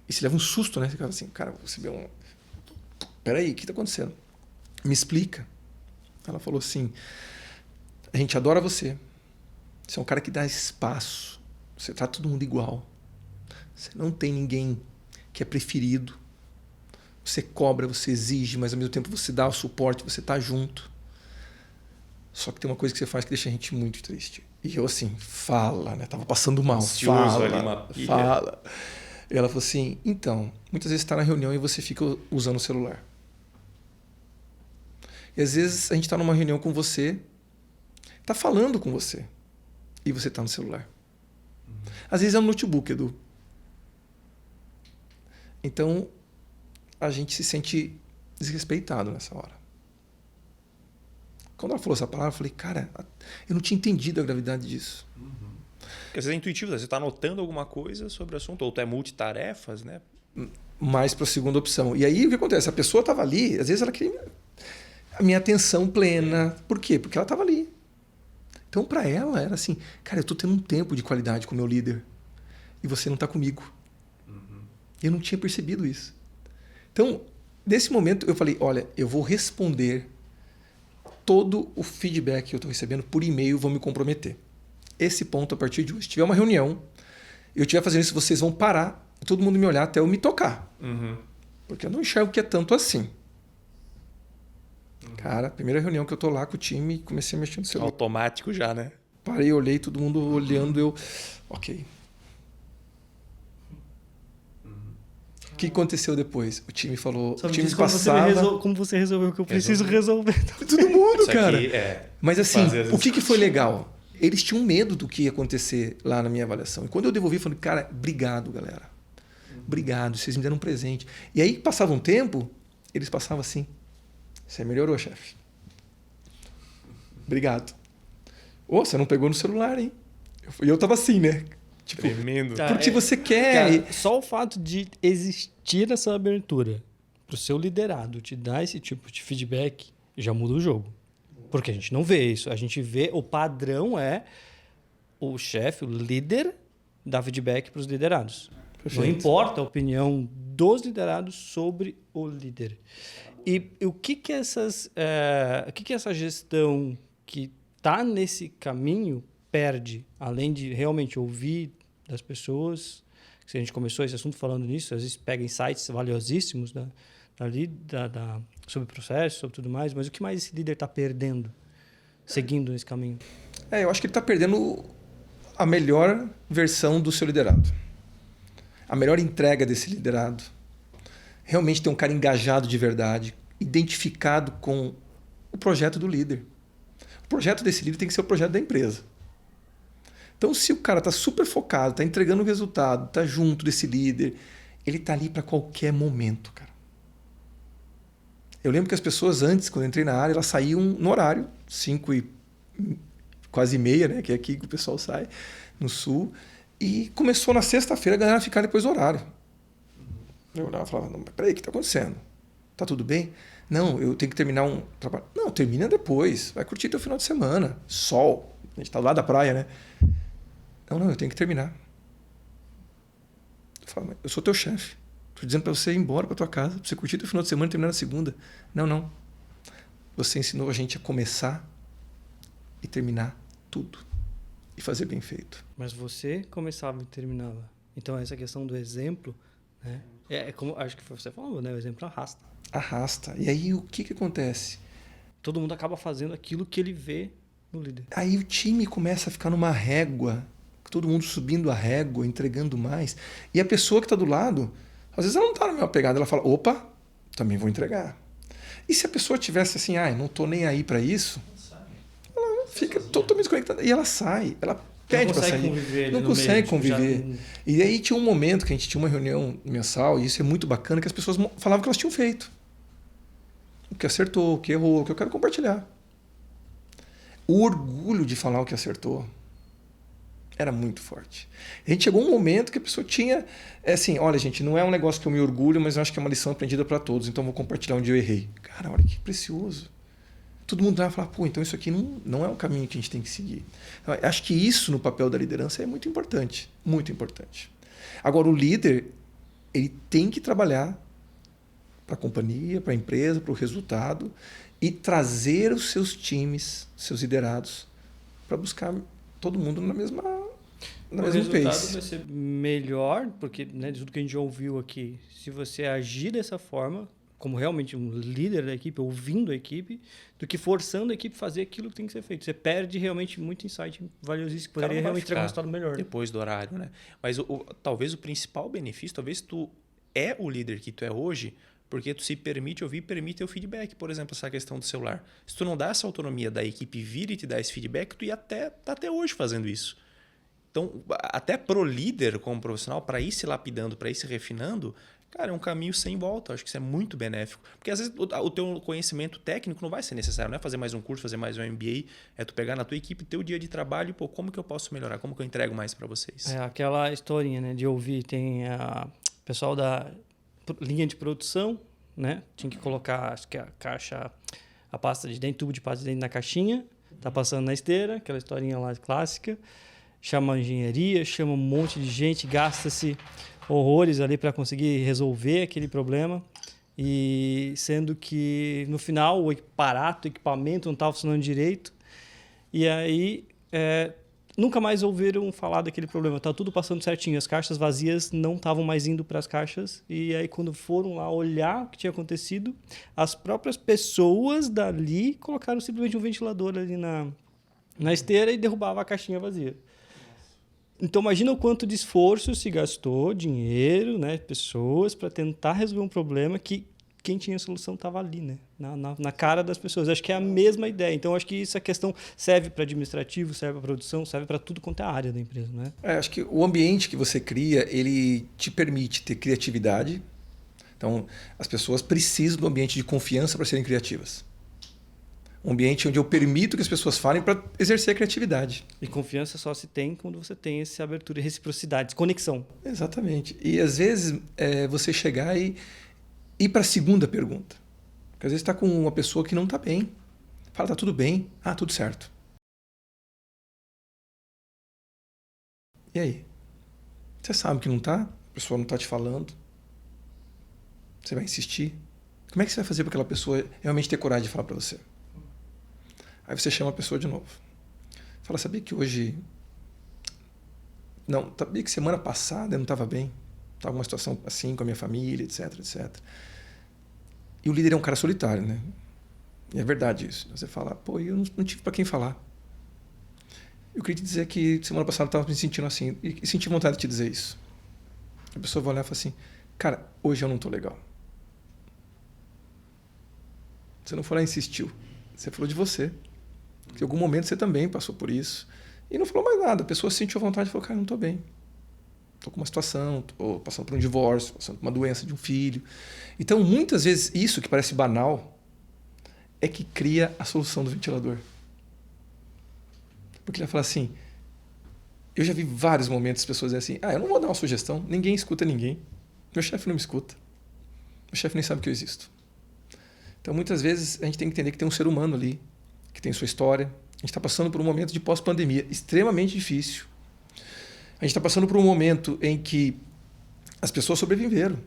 B: E se leva um susto, né? Você fica assim, cara, você vê um... Peraí, o que está acontecendo? Me explica. Ela falou assim, a gente adora você. Você é um cara que dá espaço. Você trata todo mundo igual. Você não tem ninguém que é preferido. Você cobra, você exige, mas ao mesmo tempo você dá o suporte, você tá junto. Só que tem uma coisa que você faz que deixa a gente muito triste. E eu assim, fala, né? Tava passando mal. Fala. E ela falou assim, então, muitas vezes você tá na reunião e você fica usando o celular. E às vezes a gente tá numa reunião com você, tá falando com você, e você tá no celular. Às vezes é um notebook, Edu. Então, a gente se sente desrespeitado nessa hora. Quando ela falou essa palavra, eu falei, cara, eu não tinha entendido a gravidade disso.
C: Porque às vezes é intuitivo, você está anotando alguma coisa sobre o assunto, ou tu é multitarefas, né?
B: Mais para a segunda opção. E aí o que acontece? A pessoa estava ali, às vezes ela queria a minha atenção plena. Por quê? Porque ela estava ali. Então, para ela, era assim, cara, eu estou tendo um tempo de qualidade com o meu líder e você não está comigo. Eu não tinha percebido isso. Então, nesse momento, eu falei, olha, eu vou responder todo o feedback que eu estou recebendo por e-mail, vou me comprometer. Esse ponto, a partir de hoje, se tiver uma reunião, eu estiver fazendo isso, vocês vão parar, todo mundo me olhar até eu me tocar. Porque eu não enxergo que é tanto assim. Cara, primeira reunião que eu tô lá com o time, comecei a mexer no celular.
C: Automático já, né?
B: Parei, olhei, todo mundo olhando, eu... Ok. O que aconteceu depois? O time falou...
A: Só
B: o time
A: como
B: passava...
A: como você resolveu o que eu preciso resolver.
B: Todo mundo,
C: Isso
B: cara.
C: aqui é
B: Mas assim, o que foi legal? Eles tinham medo do que ia acontecer lá na minha avaliação. E quando eu devolvi, eu falei, cara, obrigado, galera. Obrigado, vocês me deram um presente. E aí, passava um tempo, eles passavam assim. Você melhorou, chefe. Obrigado. Ô, você não pegou no celular, hein? E eu tava assim, né? Tipo,
C: Tremendo.
B: porque você quer...
A: Cara, só o fato de existir essa abertura para o seu liderado te dar esse tipo de feedback já muda o jogo. Porque a gente não vê isso. A gente vê, o padrão é o chefe, o líder, dar feedback para os liderados.
B: Perfeito.
A: Não importa a opinião dos liderados sobre o líder. E o que essa gestão que está nesse caminho perde, além de realmente ouvir das pessoas? Se a gente começou esse assunto falando nisso, às vezes pega insights valiosíssimos sobre o processo, sobre tudo mais, mas o que mais esse líder está perdendo seguindo nesse caminho?
B: Eu acho que ele está perdendo a melhor versão do seu liderado. A melhor entrega desse liderado. Realmente ter um cara engajado de verdade, identificado com o projeto do líder. O projeto desse líder tem que ser o projeto da empresa. Então, se o cara está super focado, está entregando o resultado, está junto desse líder, ele está ali para qualquer momento, cara. Eu lembro que as pessoas antes, quando eu entrei na área, elas saíam no horário, 5 e quase meia, né? Que é aqui que o pessoal sai, no sul. E começou na sexta-feira a galera ficar depois do horário. Eu olhava e falava, não, mas peraí, o que está acontecendo? Tá tudo bem? Não, eu tenho que terminar um trabalho. Não, termina depois. Vai curtir teu final de semana. Sol. A gente está do lado da praia, né? Não, eu tenho que terminar. Eu falo, eu sou teu chefe. Estou dizendo para você ir embora para tua casa, para você curtir teu final de semana e terminar na segunda. Não. Você ensinou a gente a começar e terminar tudo. E fazer bem feito.
A: Mas você começava e terminava. Então, essa questão do exemplo, né? É como acho que você falou, né? O exemplo arrasta.
B: Arrasta. E aí, o que acontece?
A: Todo mundo acaba fazendo aquilo que ele vê no líder.
B: Aí o time começa a ficar numa régua, todo mundo subindo a régua, entregando mais. E a pessoa que está do lado, às vezes ela não está na mesma pegada, ela fala, opa, também vou entregar. E se a pessoa tivesse assim, não estou nem aí para isso, ela fica totalmente desconectada. E ela sai, ela pede para sair. Não consegue conviver. E aí tinha um momento que a gente tinha uma reunião mensal, e isso é muito bacana, que as pessoas falavam que elas tinham feito. O que acertou, o que errou, o que eu quero compartilhar. O orgulho de falar o que acertou era muito forte. A gente chegou um momento que a pessoa tinha... assim, olha, gente, não é um negócio que eu me orgulho, mas eu acho que é uma lição aprendida para todos, então vou compartilhar onde eu errei. Cara, olha que precioso. Todo mundo vai falar, então isso aqui não é o caminho que a gente tem que seguir. Então, acho que isso no papel da liderança é muito importante. Muito importante. Agora, o líder, ele tem que trabalhar para a companhia, para a empresa, para o resultado e trazer os seus times, seus liderados, para buscar todo mundo na mesma pace.
A: O resultado vai ser melhor, porque de tudo que a gente já ouviu aqui, se você agir dessa forma, como realmente um líder da equipe, ouvindo a equipe, do que forçando a equipe a fazer aquilo que tem que ser feito. Você perde realmente muito insight valiosíssimo, que poderia realmente ter um resultado melhor.
C: Depois do horário, né? Mas talvez o principal benefício, talvez tu é o líder que tu é hoje, porque tu se permite ouvir, permite ter o feedback. Por exemplo, essa questão do celular. Se tu não dá essa autonomia da equipe vir e te dar esse feedback, tu ia tá até hoje fazendo isso. Então, até pro líder como profissional, para ir se lapidando, para ir se refinando, cara, é um caminho sem volta. Eu acho que isso é muito benéfico. Porque às vezes o teu conhecimento técnico não vai ser necessário. Não é fazer mais um curso, fazer mais um MBA. É tu pegar na tua equipe, teu dia de trabalho e, como que eu posso melhorar? Como que eu entrego mais para vocês?
A: É aquela historinha, né, de ouvir. Tem pessoal da linha de produção, né? Tinha que colocar, acho que a pasta de dente, tubo de pasta de dente na caixinha. Tá passando na esteira, aquela historinha lá clássica. Chama a engenharia, chama um monte de gente, gasta-se horrores ali para conseguir resolver aquele problema. E sendo que no final o equipamento não estava funcionando direito. E aí nunca mais ouviram falar daquele problema. Estava tudo passando certinho. As caixas vazias não estavam mais indo para as caixas. E aí quando foram lá olhar o que tinha acontecido, as próprias pessoas dali colocaram simplesmente um ventilador ali na esteira e derrubava a caixinha vazia. Então, imagina o quanto de esforço se gastou, dinheiro, né, pessoas, para tentar resolver um problema que quem tinha a solução estava ali, né? Na cara das pessoas. Acho que é a mesma ideia. Então, acho que essa questão serve para administrativo, serve para produção, serve para tudo quanto é a área da empresa, né?
B: Acho que o ambiente que você cria, ele te permite ter criatividade. Então, as pessoas precisam do ambiente de confiança para serem criativas. Um ambiente onde eu permito que as pessoas falem para exercer a criatividade.
A: E confiança só se tem quando você tem essa abertura e reciprocidade, conexão.
B: Exatamente. E às vezes você chegar e ir para a segunda pergunta. Porque às vezes está com uma pessoa que não está bem. Fala, tá tudo bem? Ah, tudo certo. E aí? Você sabe que não está? A pessoa não está te falando. Você vai insistir? Como é que você vai fazer para aquela pessoa realmente ter coragem de falar para você? Aí você chama a pessoa de novo. Fala, sabia que hoje... Não, sabia que semana passada eu não estava bem? Estava numa situação assim com a minha família, etc, etc. E o líder é um cara solitário, né? E é verdade isso. Você fala, pô, eu não tive para quem falar. Eu queria te dizer que semana passada eu estava me sentindo assim e senti vontade de te dizer isso. A pessoa vai olhar e fala assim, cara, hoje eu não estou legal. Você não foi lá e insistiu. Você falou de você. Em algum momento você também passou por isso. E não falou mais nada. A pessoa sentiu vontade e falou, cara, não estou bem. Estou com uma situação, estou passando por um divórcio, passando por uma doença de um filho. Então, muitas vezes, isso que parece banal é que cria a solução do ventilador. Porque ele vai falar assim, eu já vi vários momentos as pessoas dizem assim, eu não vou dar uma sugestão, ninguém escuta ninguém. Meu chefe não me escuta. Meu chefe nem sabe que eu existo. Então, muitas vezes, a gente tem que entender que tem um ser humano ali, que tem sua história. A gente está passando por um momento de pós-pandemia extremamente difícil. A gente está passando por um momento em que as pessoas sobreviveram.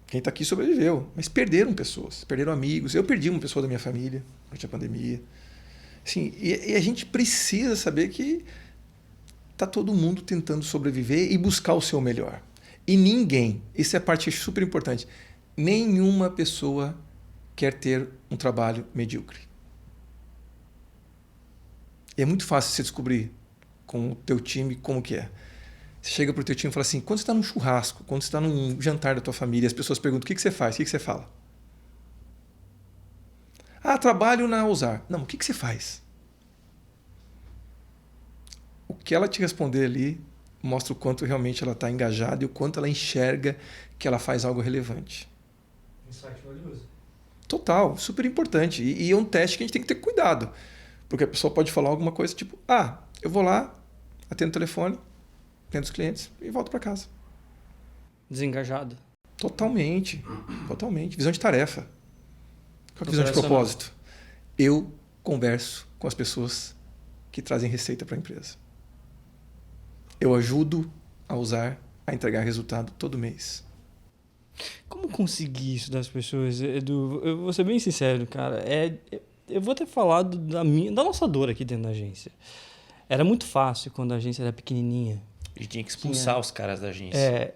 B: Quem está aqui sobreviveu, mas perderam pessoas, perderam amigos. Eu perdi uma pessoa da minha família durante a pandemia. Assim, e a gente precisa saber que está todo mundo tentando sobreviver e buscar o seu melhor. E ninguém, isso é a parte super importante, nenhuma pessoa quer ter um trabalho medíocre. E é muito fácil você descobrir com o teu time como que é. Você chega para o teu time e fala assim, quando você está num churrasco, quando você está num jantar da tua família, as pessoas perguntam, o que você faz? O que você fala? Ah, trabalho na Usar. Não, o que você faz? O que ela te responder ali mostra o quanto realmente ela está engajada e o quanto ela enxerga que ela faz algo relevante.
A: Insight valioso.
B: Total, super importante. E é um teste que a gente tem que ter cuidado. Porque a pessoa pode falar alguma coisa tipo, eu vou lá, atendo o telefone, atendo os clientes e volto para casa.
A: Desengajado.
B: Totalmente. Totalmente. Visão de tarefa. Qual é a visão de propósito? Eu converso com as pessoas que trazem receita para a empresa. Eu ajudo a usar, a entregar resultado todo mês.
A: Como conseguir isso das pessoas, Edu? Eu vou ser bem sincero, cara. Eu vou ter falado da nossa dor aqui dentro da agência. Era muito fácil quando a agência era pequenininha.
C: A gente tinha que expulsar os caras da agência.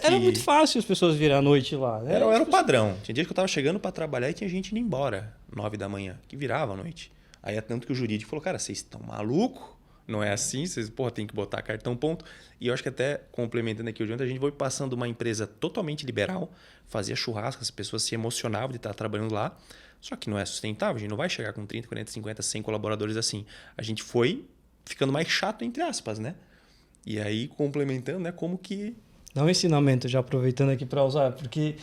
A: Era muito fácil as pessoas virem à noite lá. Né?
C: Era o padrão. Tinha dias que eu tava chegando para trabalhar e tinha gente indo embora 9 da manhã, que virava à noite. Aí é tanto que o jurídico falou, cara, vocês estão malucos? Não é assim? Vocês, tem que botar cartão ponto. E eu acho que até, complementando aqui o Jonathan, a gente foi passando uma empresa totalmente liberal, fazia churrasco, as pessoas se emocionavam de estar trabalhando lá. Só que não é sustentável, a gente não vai chegar com 30, 40, 50, 100 colaboradores assim. A gente foi ficando mais chato, entre aspas, né? E aí, complementando, né, como que...
A: Dá um ensinamento, já aproveitando aqui para usar, porque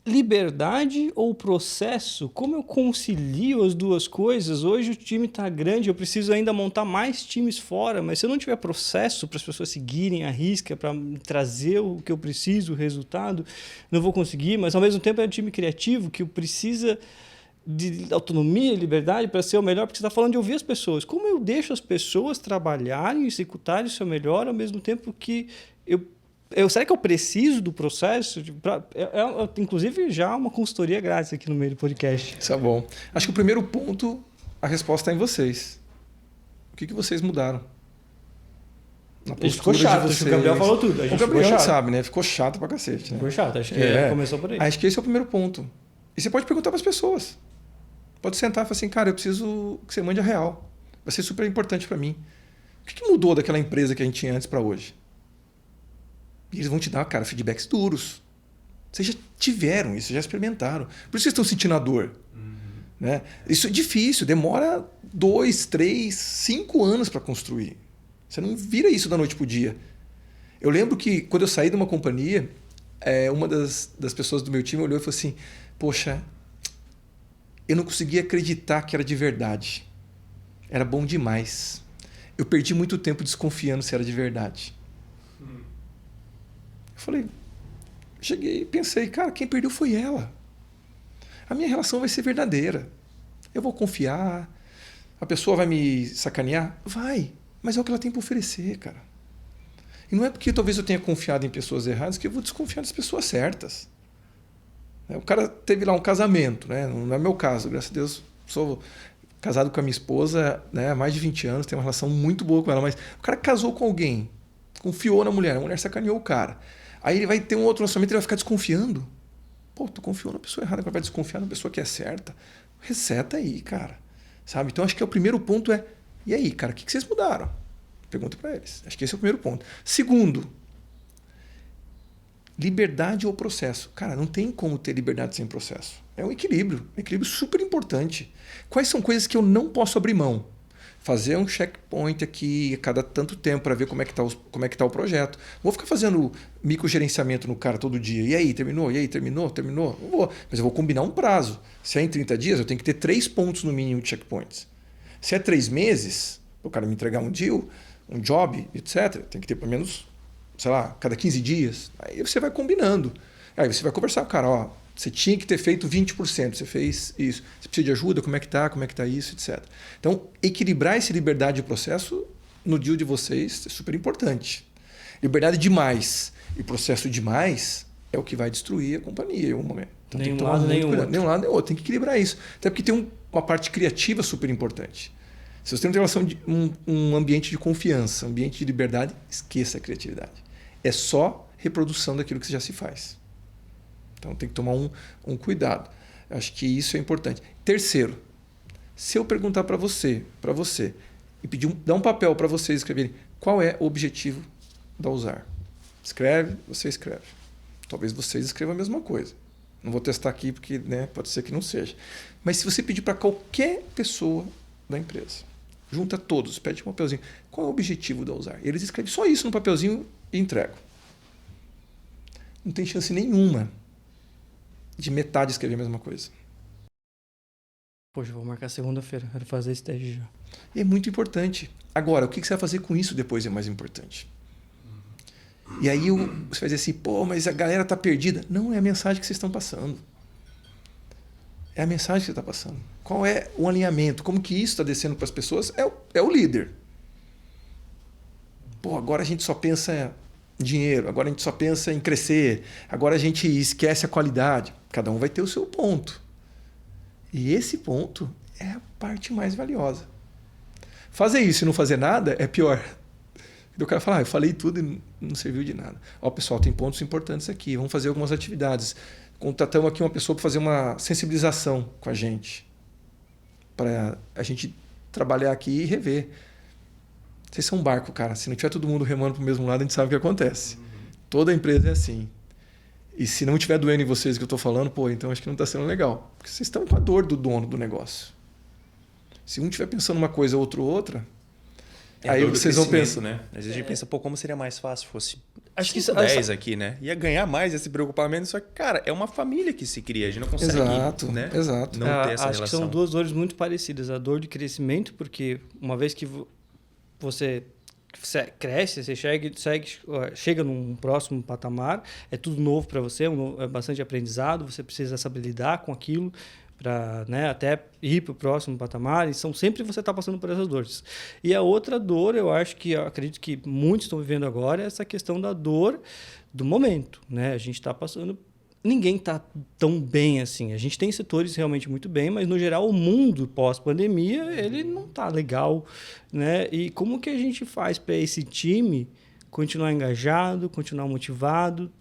A: liberdade ou processo, como eu concilio as duas coisas? Hoje o time está grande, eu preciso ainda montar mais times fora, mas se eu não tiver processo para as pessoas seguirem a risca, para trazer o que eu preciso, o resultado, não vou conseguir, mas ao mesmo tempo é um time criativo que precisa de autonomia e liberdade para ser o melhor, porque você está falando de ouvir as pessoas. Como eu deixo as pessoas trabalharem, executarem o seu melhor, ao mesmo tempo que será que eu preciso do processo? Inclusive, já uma consultoria grátis aqui no meio do podcast.
B: Isso é bom. Acho que o primeiro ponto, a resposta está em vocês. O que vocês mudaram?
A: Na postura ficou chato, de vocês. O Gabriel falou tudo.
B: O Gabriel sabe, né? Ficou chato pra cacete. Né?
A: Ficou chato, acho que começou por aí.
B: Acho que esse é o primeiro ponto. E você pode perguntar para as pessoas. Pode sentar e falar assim, cara, eu preciso que você mande a real. Vai ser super importante para mim. O que mudou daquela empresa que a gente tinha antes para hoje? E eles vão te dar, cara, feedbacks duros. Vocês já tiveram isso, já experimentaram. Por isso vocês estão sentindo a dor. Né? Isso é difícil, demora 2, 3, 5 anos para construir. Você não vira isso da noite para o dia. Eu lembro que quando eu saí de uma companhia, uma das pessoas do meu time olhou e falou assim, poxa, eu não conseguia acreditar que era de verdade. Era bom demais. Eu perdi muito tempo desconfiando se era de verdade. Eu falei, cheguei e pensei, cara, quem perdeu foi ela. A minha relação vai ser verdadeira. Eu vou confiar. A pessoa vai me sacanear? Vai. Mas é o que ela tem para oferecer, cara. E não é porque talvez eu tenha confiado em pessoas erradas que eu vou desconfiar das pessoas certas. O cara teve lá um casamento, né? Não é meu caso, graças a Deus. Sou casado com a minha esposa, né, há mais de 20 anos, tenho uma relação muito boa com ela, mas o cara casou com alguém, confiou na mulher, a mulher sacaneou o cara. Aí ele vai ter um outro relacionamento e ele vai ficar desconfiando. Pô, tu confiou na pessoa errada, agora vai desconfiar na pessoa que é certa. Reseta aí, cara. Sabe? Então acho que o primeiro ponto é, e aí, cara, o que vocês mudaram? Pergunta para eles. Acho que esse é o primeiro ponto. Segundo, liberdade ou processo? Cara, não tem como ter liberdade sem processo. É um equilíbrio super importante. Quais são coisas que eu não posso abrir mão? Fazer um checkpoint aqui a cada tanto tempo para ver como é que tá o projeto. Vou ficar fazendo microgerenciamento no cara todo dia. E aí, terminou? E aí, terminou? Terminou? Não vou. Mas eu vou combinar um prazo. Se é em 30 dias, eu tenho que ter 3 pontos no mínimo de checkpoints. Se é 3 meses, o cara me entregar um deal, um job, etc., tem que ter pelo menos, sei lá, cada 15 dias. Aí você vai combinando. Aí você vai conversar com o cara, ó, você tinha que ter feito 20%, você fez isso. Você precisa de ajuda? Como é que tá isso, etc. Então, equilibrar essa liberdade de processo no deal de vocês é super importante. Liberdade demais e processo demais é o que vai destruir a companhia em um momento. Então,
A: Nem
B: tem que
A: um
B: tomar
A: lado,
B: muito
A: nem o
B: cuidado.
A: outro.
B: Nem um lado, nem o outro. Tem que equilibrar isso. Até porque tem uma parte criativa super importante. Se você tem uma relação de um ambiente de confiança, um ambiente de liberdade, esqueça a criatividade. É só reprodução daquilo que já se faz. Então tem que tomar um cuidado. Acho que isso é importante. Terceiro, se eu perguntar para você e pedir dar um papel para vocês escreverem qual é o objetivo da Usar. Escreve, você escreve. Talvez vocês escrevam a mesma coisa. Não vou testar aqui porque, né, pode ser que não seja. Mas se você pedir para qualquer pessoa da empresa, junta todos, pede um papelzinho. Qual é o objetivo da Usar? Eles escrevem só isso no papelzinho e entregam. Não tem chance nenhuma de metade escrever a mesma coisa.
A: Poxa, vou marcar segunda-feira. Quero fazer esse teste já.
B: E é muito importante. Agora, o que você vai fazer com isso depois é mais importante. E aí você vai dizer assim, pô, mas a galera tá perdida. Não, é a mensagem que vocês estão passando. É a mensagem que você está passando. Qual é o alinhamento? Como que isso está descendo para as pessoas? É o líder. Pô, agora a gente só pensa em dinheiro, agora a gente só pensa em crescer, agora a gente esquece a qualidade. Cada um vai ter o seu ponto. E esse ponto é a parte mais valiosa. Fazer isso e não fazer nada é pior. O cara fala, eu falei tudo e não serviu de nada. Ó, pessoal, tem pontos importantes aqui, vamos fazer algumas atividades. Contratamos aqui uma pessoa para fazer uma sensibilização com a gente. Para a gente trabalhar aqui e rever. Vocês são um barco, cara. Se não tiver todo mundo remando para o mesmo lado, a gente sabe o que acontece. Toda empresa é assim. E se não tiver doendo em vocês o que eu estou falando, pô, então acho que não está sendo legal. Porque vocês estão com a dor do dono do negócio. Se um estiver pensando uma coisa, outro outra, aí vocês vão pensar,
C: né? Às vezes a gente pensa, pô, como seria mais fácil se fosse
A: Acho que
C: 10 aqui, né? Ia ganhar mais, ia se preocupar menos. Só que, cara, é uma família que se cria. A gente não consegue,
B: exato,
C: né?
B: Exato.
C: Não ter essa
A: acho
C: relação.
A: que são duas dores muito parecidas. A dor de crescimento, porque uma vez que você cresce, você chega num próximo patamar, é tudo novo para você, é bastante aprendizado, você precisa saber lidar com aquilo para, né, até ir para o próximo patamar, e sempre você está passando por essas dores. E a outra dor, eu acredito que muitos estão vivendo agora, é essa questão da dor do momento, né? A gente está passando... Ninguém está tão bem assim. A gente tem setores realmente muito bem, mas, no geral, o mundo pós-pandemia, ele não está legal, né? E como que a gente faz para esse time continuar engajado, continuar motivado,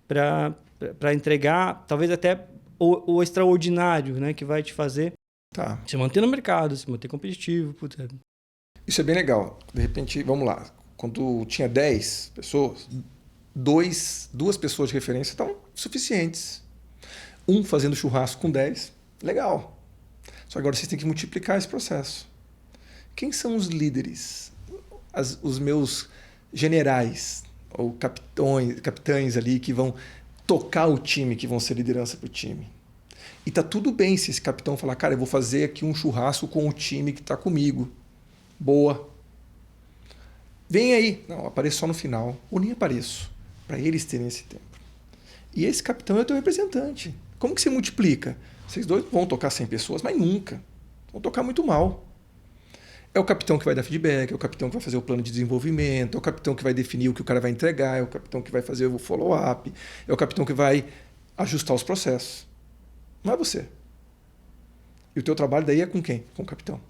A: para entregar, talvez até o extraordinário, né? Que vai te fazer se manter no mercado, se manter competitivo. Puta.
B: Isso é bem legal. De repente, vamos lá. Quando tinha 10 pessoas, duas pessoas de referência estão suficientes. Um fazendo churrasco com 10, legal. Só que agora vocês têm que multiplicar esse processo. Quem são os líderes? Os meus generais ou capitães ali que vão tocar o time, que vão ser liderança para o time. E tá tudo bem se esse capitão falar, cara, eu vou fazer aqui um churrasco com o time que está comigo. Boa. Vem aí. Não, apareço só no final. Ou nem apareço. Para eles terem esse tempo. E esse capitão é o teu representante. Como que você multiplica? Vocês dois vão tocar 100 pessoas, mas nunca. Vão tocar muito mal. É o capitão que vai dar feedback, é o capitão que vai fazer o plano de desenvolvimento, é o capitão que vai definir o que o cara vai entregar, é o capitão que vai fazer o follow-up, é o capitão que vai ajustar os processos. Não é você. E o teu trabalho daí é com quem? Com o capitão.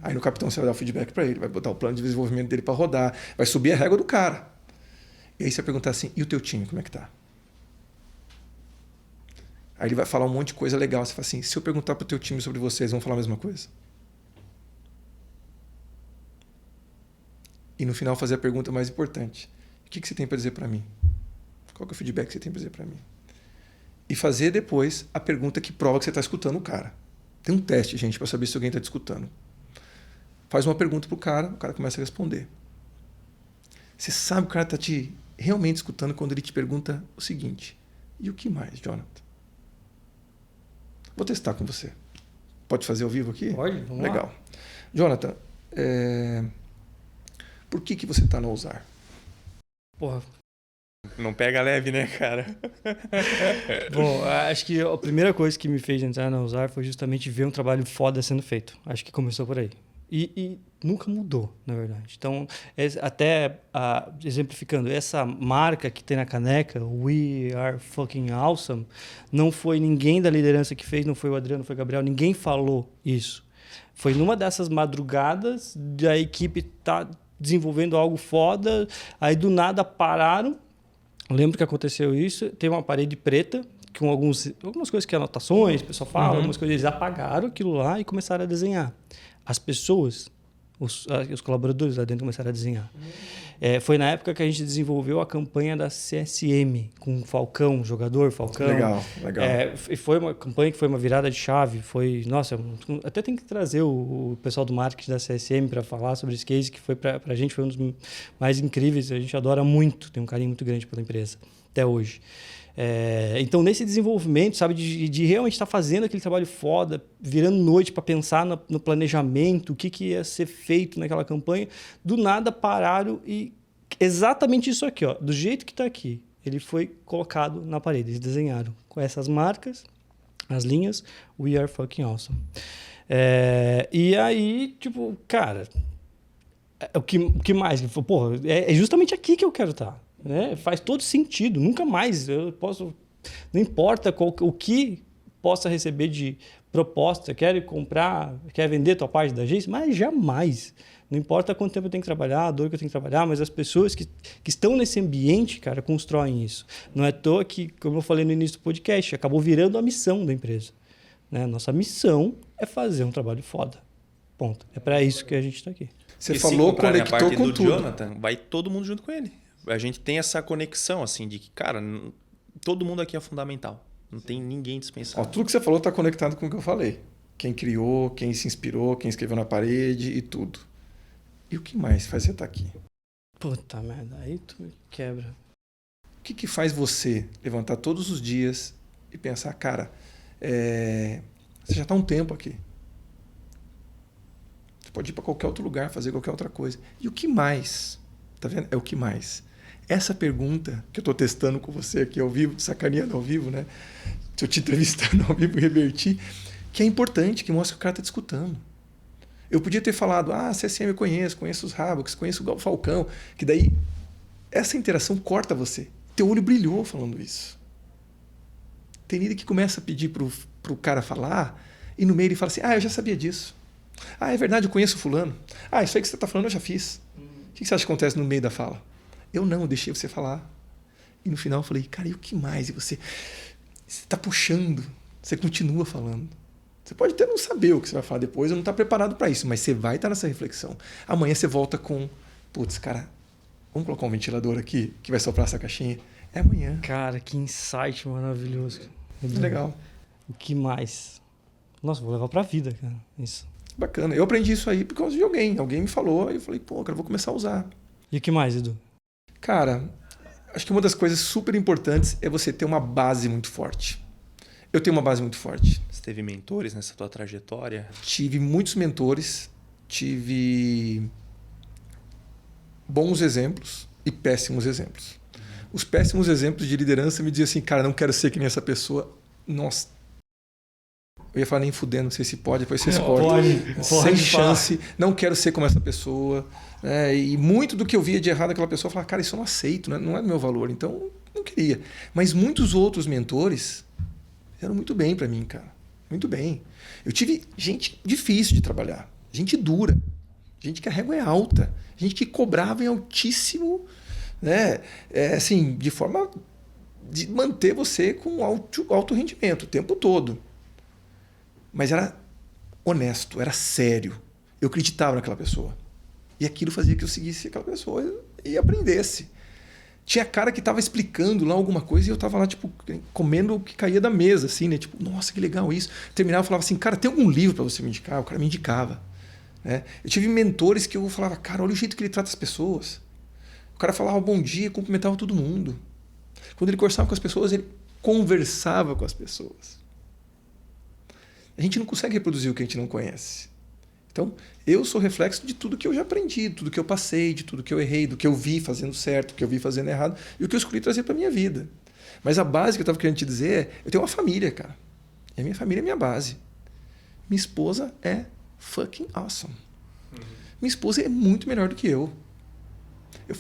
B: Aí no capitão você vai dar o feedback para ele, vai botar o plano de desenvolvimento dele para rodar, vai subir a régua do cara. E aí você vai perguntar assim, e o teu time, como é que tá? Aí ele vai falar um monte de coisa legal. Você fala assim, se eu perguntar para o teu time sobre vocês, vão falar a mesma coisa? E no final fazer a pergunta mais importante. O que você tem para dizer para mim? Qual que é o feedback que você tem para dizer para mim? E fazer depois a pergunta que prova que você está escutando o cara. Tem um teste, gente, para saber se alguém está te escutando. Faz uma pergunta pro cara, o cara começa a responder. Você sabe que o cara está te realmente escutando quando ele te pergunta o seguinte. E o que mais, Jonathan? Vou testar com você. Pode fazer ao vivo aqui?
A: Pode, vamos
B: Legal.
A: lá.
B: Jonathan, por que você está no Ousar?
A: Porra.
C: Não pega leve, né, cara?
A: Bom, acho que a primeira coisa que me fez entrar na Ousar foi justamente ver um trabalho foda sendo feito. Acho que começou por aí. E nunca mudou, na verdade. Então, até exemplificando, essa marca que tem na caneca, We Are Fucking Awesome, não foi ninguém da liderança que fez, não foi o Adriano, não foi o Gabriel, ninguém falou isso. Foi numa dessas madrugadas da equipe tá desenvolvendo algo foda, aí do nada pararam. Lembro que aconteceu isso, tem uma parede preta com algumas coisas que anotações, o pessoal fala, algumas coisas, eles apagaram aquilo lá e começaram a desenhar. As pessoas, os colaboradores lá dentro começaram a desenhar. Foi na época que a gente desenvolveu a campanha da CSM, com o Falcão, jogador Falcão.
B: Legal, legal.
A: Foi uma campanha que foi uma virada de chave. Nossa, até tem que trazer o pessoal do marketing da CSM para falar sobre esse case, que foi para a gente foi um dos mais incríveis. A gente adora muito, tem um carinho muito grande pela empresa, até hoje. Então, nesse desenvolvimento, sabe, de realmente estar fazendo aquele trabalho foda, virando noite para pensar no planejamento, o que ia ser feito naquela campanha, do nada pararam e exatamente isso aqui, ó, do jeito que está aqui, ele foi colocado na parede. Eles desenharam com essas marcas, as linhas, We Are Fucking Awesome. E aí, tipo, cara, o que mais? Porra, é justamente aqui que eu quero estar. Né? Faz todo sentido, nunca mais eu posso, não importa o que possa receber de proposta, quer comprar, quer vender tua parte da agência, mas jamais, não importa quanto tempo eu tenho que trabalhar, a dor que eu tenho que trabalhar, mas as pessoas que estão nesse ambiente, cara, constroem isso. Não é à toa que, como eu falei no início do podcast, acabou virando a missão da empresa, né? Nossa missão é fazer um trabalho foda, ponto, é para isso que a gente está aqui.
B: Você falou, conectou com tudo.
C: Jonathan, vai todo mundo junto com ele. A gente tem essa conexão, assim, de que, cara, todo mundo aqui é fundamental. Não tem ninguém dispensável.
B: Tudo que você falou está conectado com o que eu falei. Quem criou, quem se inspirou, quem escreveu na parede e tudo. E o que mais faz você estar aqui?
A: Puta merda, aí tu me quebra.
B: O que faz você levantar todos os dias e pensar, cara, você já está há um tempo aqui. Você pode ir para qualquer outro lugar, fazer qualquer outra coisa. E o que mais? Tá vendo? É o que mais. Essa pergunta que eu estou testando com você aqui ao vivo, sacaneando ao vivo, né? Se eu te entrevistando ao vivo e revertir, que é importante, que mostra que o cara está te escutando. Eu podia ter falado, CSM eu conheço os Rabox, conheço o Falcão, que daí essa interação corta você. Teu olho brilhou falando isso. Tem líder que começa a pedir pro cara falar e no meio ele fala assim, eu já sabia disso. É verdade, eu conheço fulano. Isso aí que você está falando eu já fiz. O que você acha que acontece no meio da fala? Eu deixei você falar. E no final eu falei, cara, e o que mais? E você está puxando, você continua falando. Você pode até não saber o que você vai falar depois, ou não está preparado para isso, mas você vai estar nessa reflexão. Amanhã você volta com, putz, cara, vamos colocar um ventilador aqui que vai soprar essa caixinha? É amanhã.
A: Cara, que insight maravilhoso.
B: Legal.
A: O que mais? Nossa, vou levar pra vida, cara. Isso.
B: Bacana. Eu aprendi isso aí por causa de alguém. Alguém me falou e eu falei, pô, cara, eu vou começar a usar.
A: E o que mais, Edu?
B: Cara, acho que uma das coisas super importantes é você ter uma base muito forte. Eu tenho uma base muito forte.
C: Você teve mentores nessa tua trajetória?
B: Tive muitos mentores, tive bons exemplos e péssimos exemplos. Os péssimos exemplos de liderança me diziam assim, cara, não quero ser que nem essa pessoa. Nossa. Eu ia falar nem fudendo, não sei se pode, depois vocês cortam. Sem chance, não quero ser como essa pessoa. E muito do que eu via de errado naquela pessoa, eu falava, cara, isso eu não aceito, não é do meu valor. Então, não queria. Mas muitos outros mentores eram muito bem para mim, cara. Muito bem. Eu tive gente difícil de trabalhar, gente dura, gente que a régua é alta, gente que cobrava em altíssimo, né? Assim, de forma de manter você com alto rendimento o tempo todo. Mas era honesto, era sério. Eu acreditava naquela pessoa. E aquilo fazia que eu seguisse aquela pessoa e aprendesse. Tinha cara que estava explicando lá alguma coisa e eu estava lá, tipo, comendo o que caía da mesa, assim, né? Tipo, nossa, que legal isso. Terminava e falava assim, cara, tem algum livro para você me indicar? O cara me indicava. Né? Eu tive mentores que eu falava, cara, olha o jeito que ele trata as pessoas. O cara falava bom dia, cumprimentava todo mundo. Quando ele conversava com as pessoas, ele conversava com as pessoas. A gente não consegue reproduzir o que a gente não conhece. Então, eu sou reflexo de tudo que eu já aprendi, de tudo que eu passei, de tudo que eu errei, do que eu vi fazendo certo, do que eu vi fazendo errado e o que eu escolhi trazer para minha vida. Mas a base que eu estava querendo te dizer é, eu tenho uma família, cara. E a minha família é minha base. Minha esposa é fucking awesome. Minha esposa é muito melhor do que eu.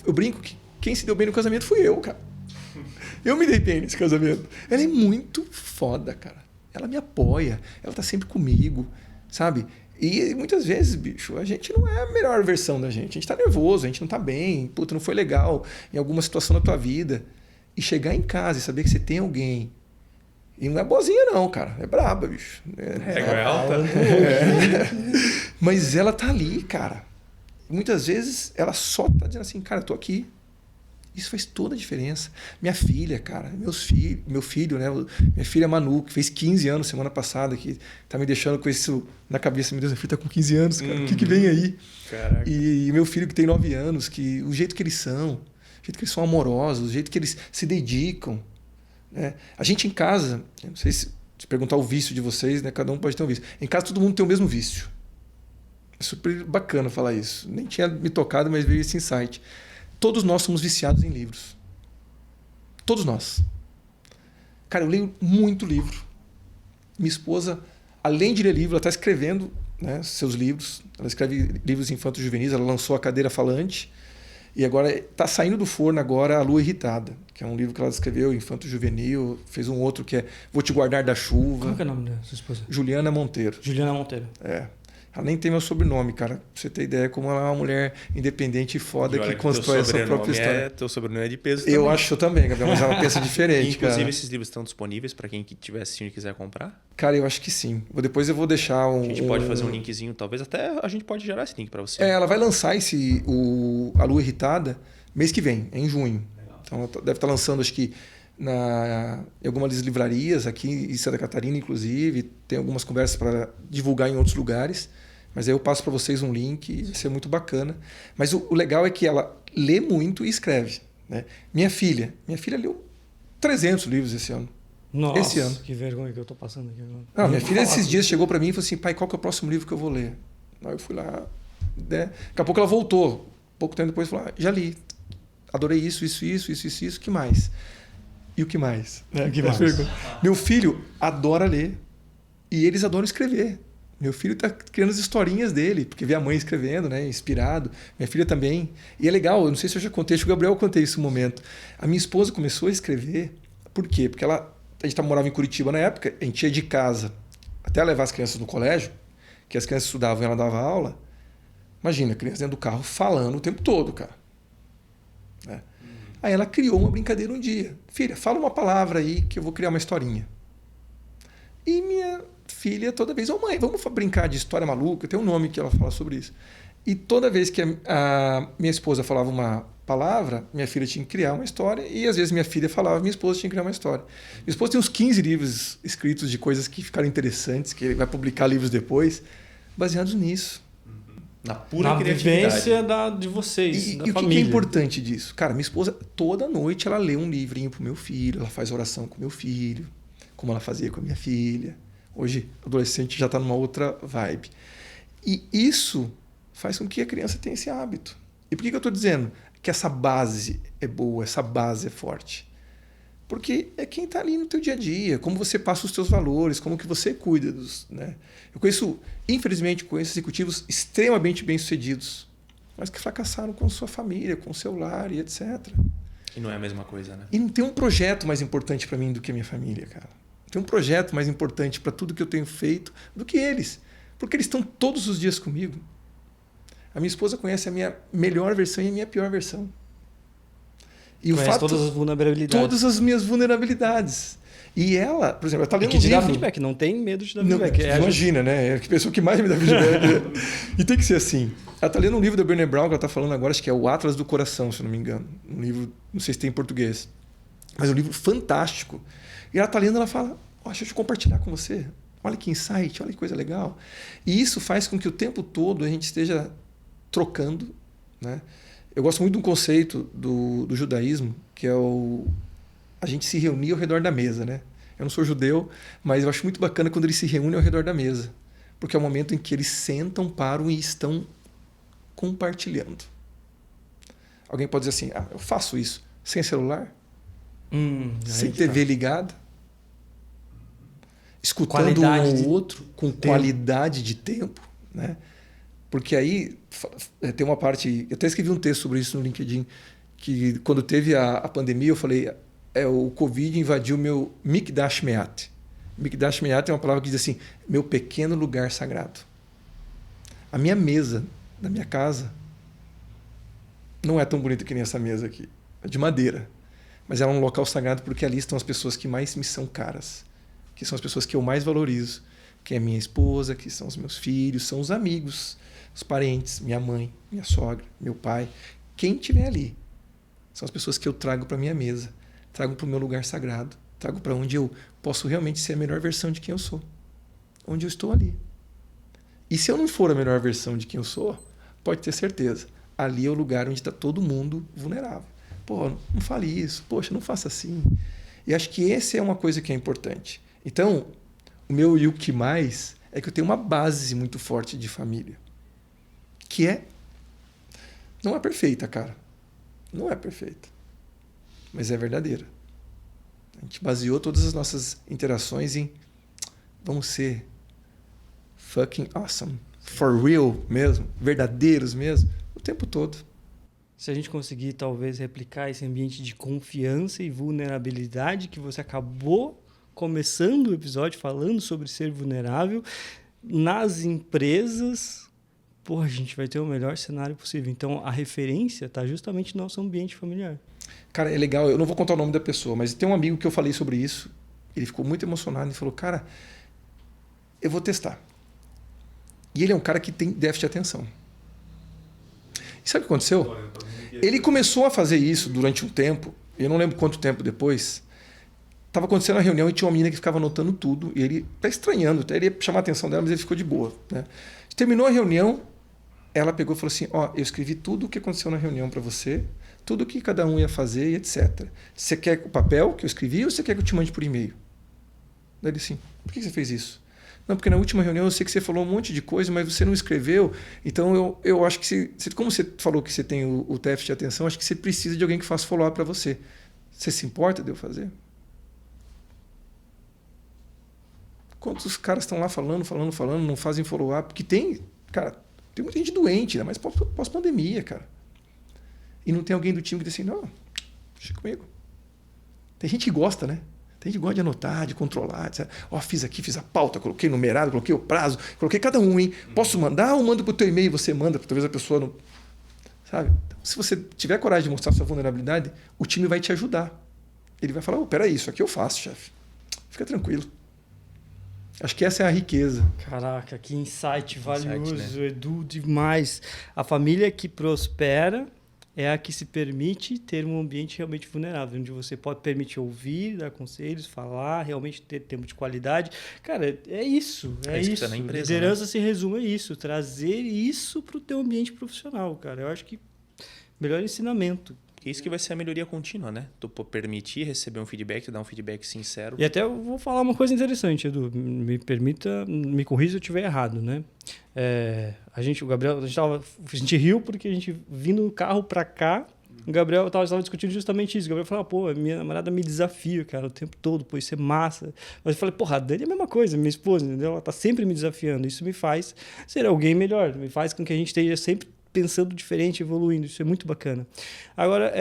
B: Eu brinco que quem se deu bem no casamento fui eu, cara. Eu me dei bem nesse casamento. Ela é muito foda, cara. Ela me apoia, ela tá sempre comigo, sabe? E muitas vezes, bicho, a gente não é a melhor versão da gente. A gente tá nervoso, a gente não tá bem, puta, não foi legal em alguma situação da tua vida. E chegar em casa e saber que você tem alguém. E não é boazinha não, cara. É braba, bicho.
C: É alta.
B: Mas ela tá ali, cara. Muitas vezes ela só tá dizendo assim, cara, eu tô aqui. Isso faz toda a diferença. Minha filha, cara, meu filho, né? Minha filha Manu, que fez 15 anos semana passada, que tá me deixando com isso na cabeça. Meu Deus, meu filho tá com 15 anos, cara. O que vem aí?
C: Caraca.
B: E meu filho que tem 9 anos, que o jeito que eles são, o jeito que eles são amorosos, o jeito que eles se dedicam. Né? A gente em casa, não sei se perguntar o vício de vocês, né? Cada um pode ter um vício. Em casa todo mundo tem o mesmo vício. É super bacana falar isso. Nem tinha me tocado, mas veio esse insight. Todos nós somos viciados em livros. Todos nós. Cara, eu leio muito livro. Minha esposa, além de ler livro, ela está escrevendo, né, seus livros. Ela escreve livros infantos juvenis. Ela lançou A Cadeira Falante. E agora está saindo do forno agora A Lua Irritada, que é um livro que ela escreveu, infanto juvenil. Fez um outro que é Vou Te Guardar da Chuva.
A: Como que é o nome da sua esposa?
B: Juliana Monteiro.
A: Juliana Monteiro.
B: É. Ela nem tem meu sobrenome, cara. Pra você ter ideia como ela é uma mulher independente e foda que constrói a sua própria história.
C: Teu sobrenome é de peso também.
B: Eu acho também, Gabriel, mas ela pensa diferente,
C: Inclusive,
B: cara.
C: esses livros estão disponíveis para quem estiver assistindo e quiser comprar?
B: Cara, eu acho que sim. Depois eu vou deixar
C: A gente pode fazer um linkzinho, talvez até a gente pode gerar esse link para você.
B: Ela vai lançar A Lua Irritada mês que vem, em junho. Legal. Então ela deve estar lançando, acho que em algumas livrarias aqui em Santa Catarina, inclusive. Tem algumas conversas para divulgar em outros lugares. Mas aí eu passo para vocês um link e vai ser muito bacana. Mas o legal é que ela lê muito e escreve. Né? Minha filha leu 300 livros esse ano.
A: Nossa,
B: esse ano.
A: Que vergonha que eu tô passando aqui agora.
B: Não, minha filha esses dias chegou para mim e falou assim, pai, qual que é o próximo livro que eu vou ler? Aí eu fui lá, né? Daqui a pouco ela voltou. Pouco tempo depois falou, já li. Adorei isso, que mais? E o que mais?
A: O que mais?
B: Meu filho adora ler e eles adoram escrever. Meu filho está criando as historinhas dele, porque vê a mãe escrevendo, né, inspirado. Minha filha também. E é legal, eu não sei se eu já contei, acho que o Gabriel contei isso no momento. A minha esposa começou a escrever, por quê? Porque a gente morava em Curitiba na época, a gente ia de casa até levar as crianças no colégio, que as crianças estudavam e ela dava aula. Imagina, a criança dentro do carro falando o tempo todo, cara. Né? Aí ela criou uma brincadeira um dia. Filha, fala uma palavra aí que eu vou criar uma historinha. E minha filha toda vez, mãe, vamos brincar de história maluca, tem um nome que ela fala sobre isso. E toda vez que a minha esposa falava uma palavra, minha filha tinha que criar uma história e às vezes minha filha falava, minha esposa tinha que criar uma história. Minha esposa tem uns 15 livros escritos de coisas que ficaram interessantes, que ele vai publicar livros depois, baseados nisso.
C: Na pura criatividade.
A: Vivência de vocês, da
B: e o
A: família.
B: que é importante disso? Cara, minha esposa, toda noite, ela lê um livrinho pro meu filho, ela faz oração com meu filho, como ela fazia com a minha filha. Hoje, adolescente já está numa outra vibe. E isso faz com que a criança tenha esse hábito. E por que eu estou dizendo que essa base é boa, essa base é forte? Porque é quem está ali no teu dia a dia, como você passa os teus valores, como que você cuida dos... Né? Infelizmente, conheço executivos extremamente bem-sucedidos, mas que fracassaram com sua família, com o seu lar e etc.
C: E não é a mesma coisa, né?
B: E não tem um projeto mais importante para mim do que a minha família, cara. Não tem um projeto mais importante para tudo que eu tenho feito do que eles. Porque eles estão todos os dias comigo. A minha esposa conhece a minha melhor versão e a minha pior versão. E
A: conhece todas as vulnerabilidades.
B: Todas as minhas vulnerabilidades. E ela, por exemplo, ela está lendo
A: que
B: um
A: te
B: livro...
A: dá feedback, não tem medo de dar
B: Não,
A: feedback.
B: imagina, né? É a pessoa que mais me dá feedback. E tem que ser assim. Ela está lendo um livro da Brené Brown, que ela está falando agora, acho que é o Atlas do Coração, se eu não me engano. Um livro, não sei se tem em português. Mas é um livro fantástico. E ela está lendo, ela fala, deixa eu compartilhar com você. Olha que insight, olha que coisa legal. E isso faz com que o tempo todo a gente esteja trocando, né? Eu gosto muito de um conceito do judaísmo, que é a gente se reunir ao redor da mesa, né? Eu não sou judeu, mas eu acho muito bacana quando eles se reúnem ao redor da mesa, porque é o momento em que eles sentam, param e estão compartilhando. Alguém pode dizer assim, eu faço isso sem celular, sem TV ligada, escutando um ao outro, com qualidade de tempo, né? Porque aí tem uma parte... Eu até escrevi um texto sobre isso no LinkedIn, que quando teve a pandemia, eu falei, o Covid invadiu meu Mikdash Me'at. Mikdash Me'at é uma palavra que diz assim, meu pequeno lugar sagrado. A minha mesa da minha casa não é tão bonita que nem essa mesa aqui. É de madeira. Mas ela é um local sagrado porque ali estão as pessoas que mais me são caras, que são as pessoas que eu mais valorizo, que é minha esposa, que são os meus filhos, são os amigos, os parentes, minha mãe, minha sogra, meu pai. Quem estiver ali são as pessoas que eu trago para minha mesa, trago para o meu lugar sagrado, trago para onde eu posso realmente ser a melhor versão de quem eu sou, onde eu estou ali. E se eu não for a melhor versão de quem eu sou, pode ter certeza, ali é o lugar onde está todo mundo vulnerável. Pô, não fale isso, poxa, não faça assim. E acho que essa é uma coisa que é importante. Então, o meu e o que mais é que eu tenho uma base muito forte de família. Que não é perfeita, cara. Não é perfeita. Mas é verdadeira. A gente baseou todas as nossas interações em vamos ser fucking awesome. For real mesmo. Verdadeiros mesmo. O tempo todo.
A: Se a gente conseguir, talvez, replicar esse ambiente de confiança e vulnerabilidade que você acabou começando o episódio falando sobre ser vulnerável nas empresas, a gente vai ter o melhor cenário possível. Então, a referência está justamente no nosso ambiente familiar.
B: Cara, é legal. Eu não vou contar o nome da pessoa, mas tem um amigo que eu falei sobre isso. Ele ficou muito emocionado e falou, cara, eu vou testar. E ele é um cara que tem déficit de atenção. E sabe o que aconteceu? Ele começou a fazer isso durante um tempo, eu não lembro quanto tempo depois. Estava acontecendo uma reunião e tinha uma menina que ficava anotando tudo. E ele está estranhando, ele ia chamar a atenção dela, mas ele ficou de boa. Né? Terminou a reunião, ela pegou e falou assim, eu escrevi tudo o que aconteceu na reunião para você, tudo o que cada um ia fazer e etc. Você quer o papel que eu escrevi ou você quer que eu te mande por e-mail? Daí ele assim, por que você fez isso? Não, porque na última reunião eu sei que você falou um monte de coisa, mas você não escreveu. Então eu acho que, como você falou que você tem o déficit de atenção, acho que você precisa de alguém que faça follow-up para você. Você se importa de eu fazer? Quantos caras estão lá falando, não fazem follow-up? Porque tem muita gente doente, né? Mas pós-pandemia, cara. E não tem alguém do time que diz assim, não, deixa comigo. Tem gente que gosta, né? Tem gente que gosta de anotar, de controlar, etc. Fiz aqui, fiz a pauta, coloquei numerado, coloquei o prazo, coloquei cada um, hein? Posso mandar ou mando pro teu e-mail, você manda, porque talvez a pessoa não... Sabe? Então, se você tiver coragem de mostrar sua vulnerabilidade, o time vai te ajudar. Ele vai falar, peraí, isso aqui eu faço, chefe. Fica tranquilo. Acho que essa é a riqueza.
A: Caraca, que insight valioso,
C: né?
A: Edu, demais. A família que prospera é a que se permite ter um ambiente realmente vulnerável, onde você pode permitir ouvir, dar conselhos, falar, realmente ter tempo de qualidade. Cara, é isso. É
C: isso que
A: isso.
C: tá na empresa,
A: Liderança se resume a isso. Trazer isso para o teu ambiente profissional, cara. Eu acho que melhor ensinamento.
C: Isso que vai ser a melhoria contínua, né? Tu permitir receber um feedback, dar um feedback sincero.
A: E até eu vou falar uma coisa interessante, Edu. Me corrija se eu estiver errado, né? A gente riu porque a gente vindo no carro para cá, o Gabriel estava discutindo justamente isso. O Gabriel falou, pô, minha namorada me desafia, cara, o tempo todo, pô, isso é massa. Mas eu falei, porra, a Dani é a mesma coisa, minha esposa, entendeu? Ela tá sempre me desafiando. Isso me faz ser alguém melhor, me faz com que a gente esteja sempre pensando diferente, evoluindo. Isso é muito bacana. Agora,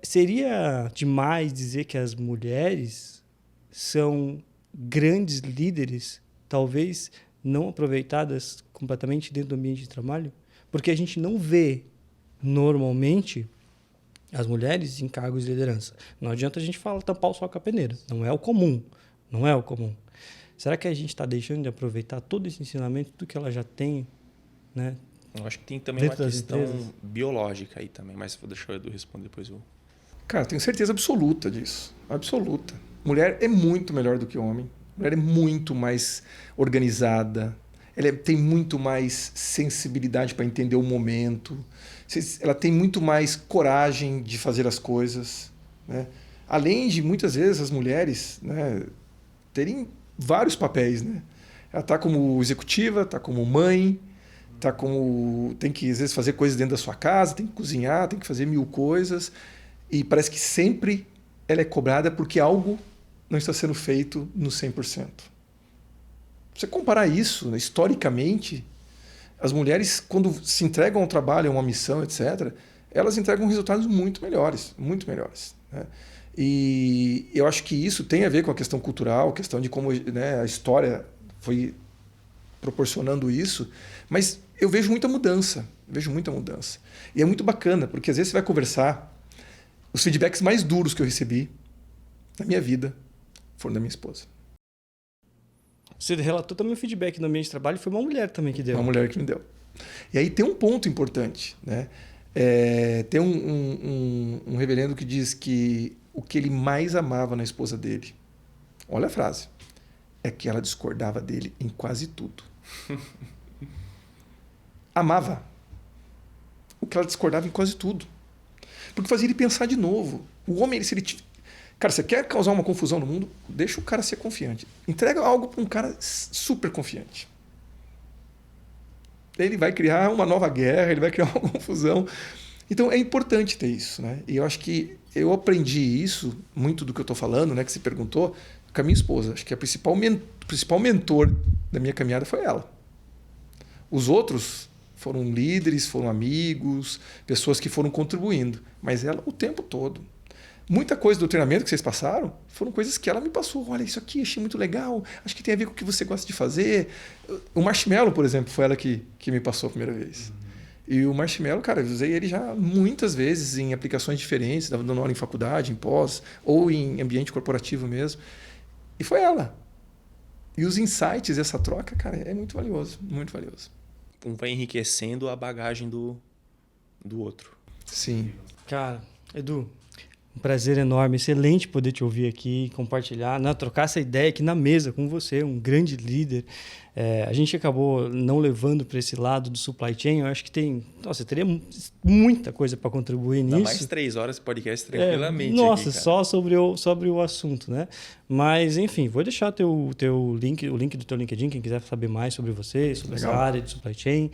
A: seria demais dizer que as mulheres são grandes líderes, talvez não aproveitadas completamente dentro do ambiente de trabalho? Porque a gente não vê, normalmente, as mulheres em cargos de liderança. Não adianta a gente tampar o sol com a peneira. Não é o comum. Não é o comum. Será que a gente está deixando de aproveitar todo esse ensinamento, tudo que ela já tem, né?
C: Eu acho que tem também uma questão biológica aí também, mas vou deixar o Edu responder depois eu...
B: Cara, tenho certeza absoluta disso. Absoluta. Mulher é muito melhor do que homem. Mulher é muito mais organizada. Ela tem muito mais sensibilidade para entender o momento. Ela tem muito mais coragem de fazer as coisas, né? Além de, muitas vezes, as mulheres, né, terem vários papéis, né? Ela está como executiva, está como mãe, tem que, às vezes, fazer coisas dentro da sua casa, tem que cozinhar, tem que fazer 1000 coisas. E parece que sempre ela é cobrada porque algo não está sendo feito no 100%. Você comparar isso, né, historicamente, as mulheres, quando se entregam ao trabalho, a uma missão, etc., elas entregam resultados muito melhores, né? E eu acho que isso tem a ver com a questão cultural, a questão de como, né, a história foi proporcionando isso, mas eu vejo muita mudança. E é muito bacana, porque às vezes você vai conversar, os feedbacks mais duros que eu recebi na minha vida foram da minha esposa.
A: Você relatou também o feedback no ambiente de trabalho, foi uma mulher também que deu.
B: Uma mulher que me deu. E aí tem um ponto importante, né? Tem um reverendo que diz que o que ele mais amava na esposa dele, olha a frase, é que ela discordava dele em quase tudo. Amava. O que ela discordava em quase tudo. Porque fazia ele pensar de novo. O homem, cara, você quer causar uma confusão no mundo? Deixa o cara ser confiante. Entrega algo para um cara super confiante. Ele vai criar uma nova guerra, ele vai criar uma confusão. Então é importante ter isso, né? E eu acho que eu aprendi isso, muito do que eu estou falando, né, que você perguntou, com a minha esposa. Acho que o principal mentor da minha caminhada foi ela. Os outros foram líderes, foram amigos, pessoas que foram contribuindo. Mas ela o tempo todo. Muita coisa do treinamento que vocês passaram foram coisas que ela me passou. Olha, isso aqui achei muito legal. Acho que tem a ver com o que você gosta de fazer. O marshmallow, por exemplo, foi ela que me passou a primeira vez. E o marshmallow, cara, eu usei ele já muitas vezes em aplicações diferentes, dando aula em faculdade, em pós, ou em ambiente corporativo mesmo. E foi ela. E os insights, essa troca, cara, é muito valioso, muito valioso.
C: Um vai enriquecendo a bagagem do outro.
B: Sim.
A: Cara, Edu, um prazer enorme, excelente poder te ouvir aqui, compartilhar, né, trocar essa ideia aqui na mesa com você, um grande líder. A gente acabou não levando para esse lado do supply chain, eu acho que teria muita coisa para contribuir nisso.
C: Dá mais 3 horas de podcast tranquilamente.
A: Nossa,
C: aqui,
A: só sobre o assunto, né? Mas, enfim, vou deixar o link do teu LinkedIn, quem quiser saber mais sobre você, sobre essa área de supply chain.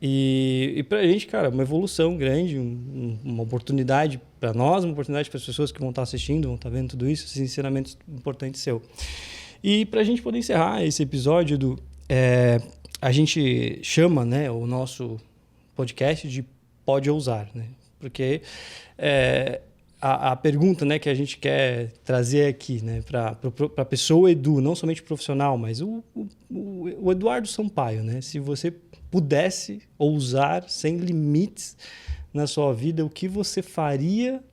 A: E para a gente, cara, uma evolução grande, uma oportunidade para nós, uma oportunidade para as pessoas que vão estar assistindo, vão estar vendo tudo isso, esses ensinamentos importantes seu. E para a gente poder encerrar esse episódio, a gente chama, né, o nosso podcast de Pode Ousar, né? Porque a pergunta, né, que a gente quer trazer aqui, né, para a pessoa Edu, não somente o profissional, mas o Eduardo Sampaio, né? Se você pudesse ousar sem limites na sua vida, o que você faria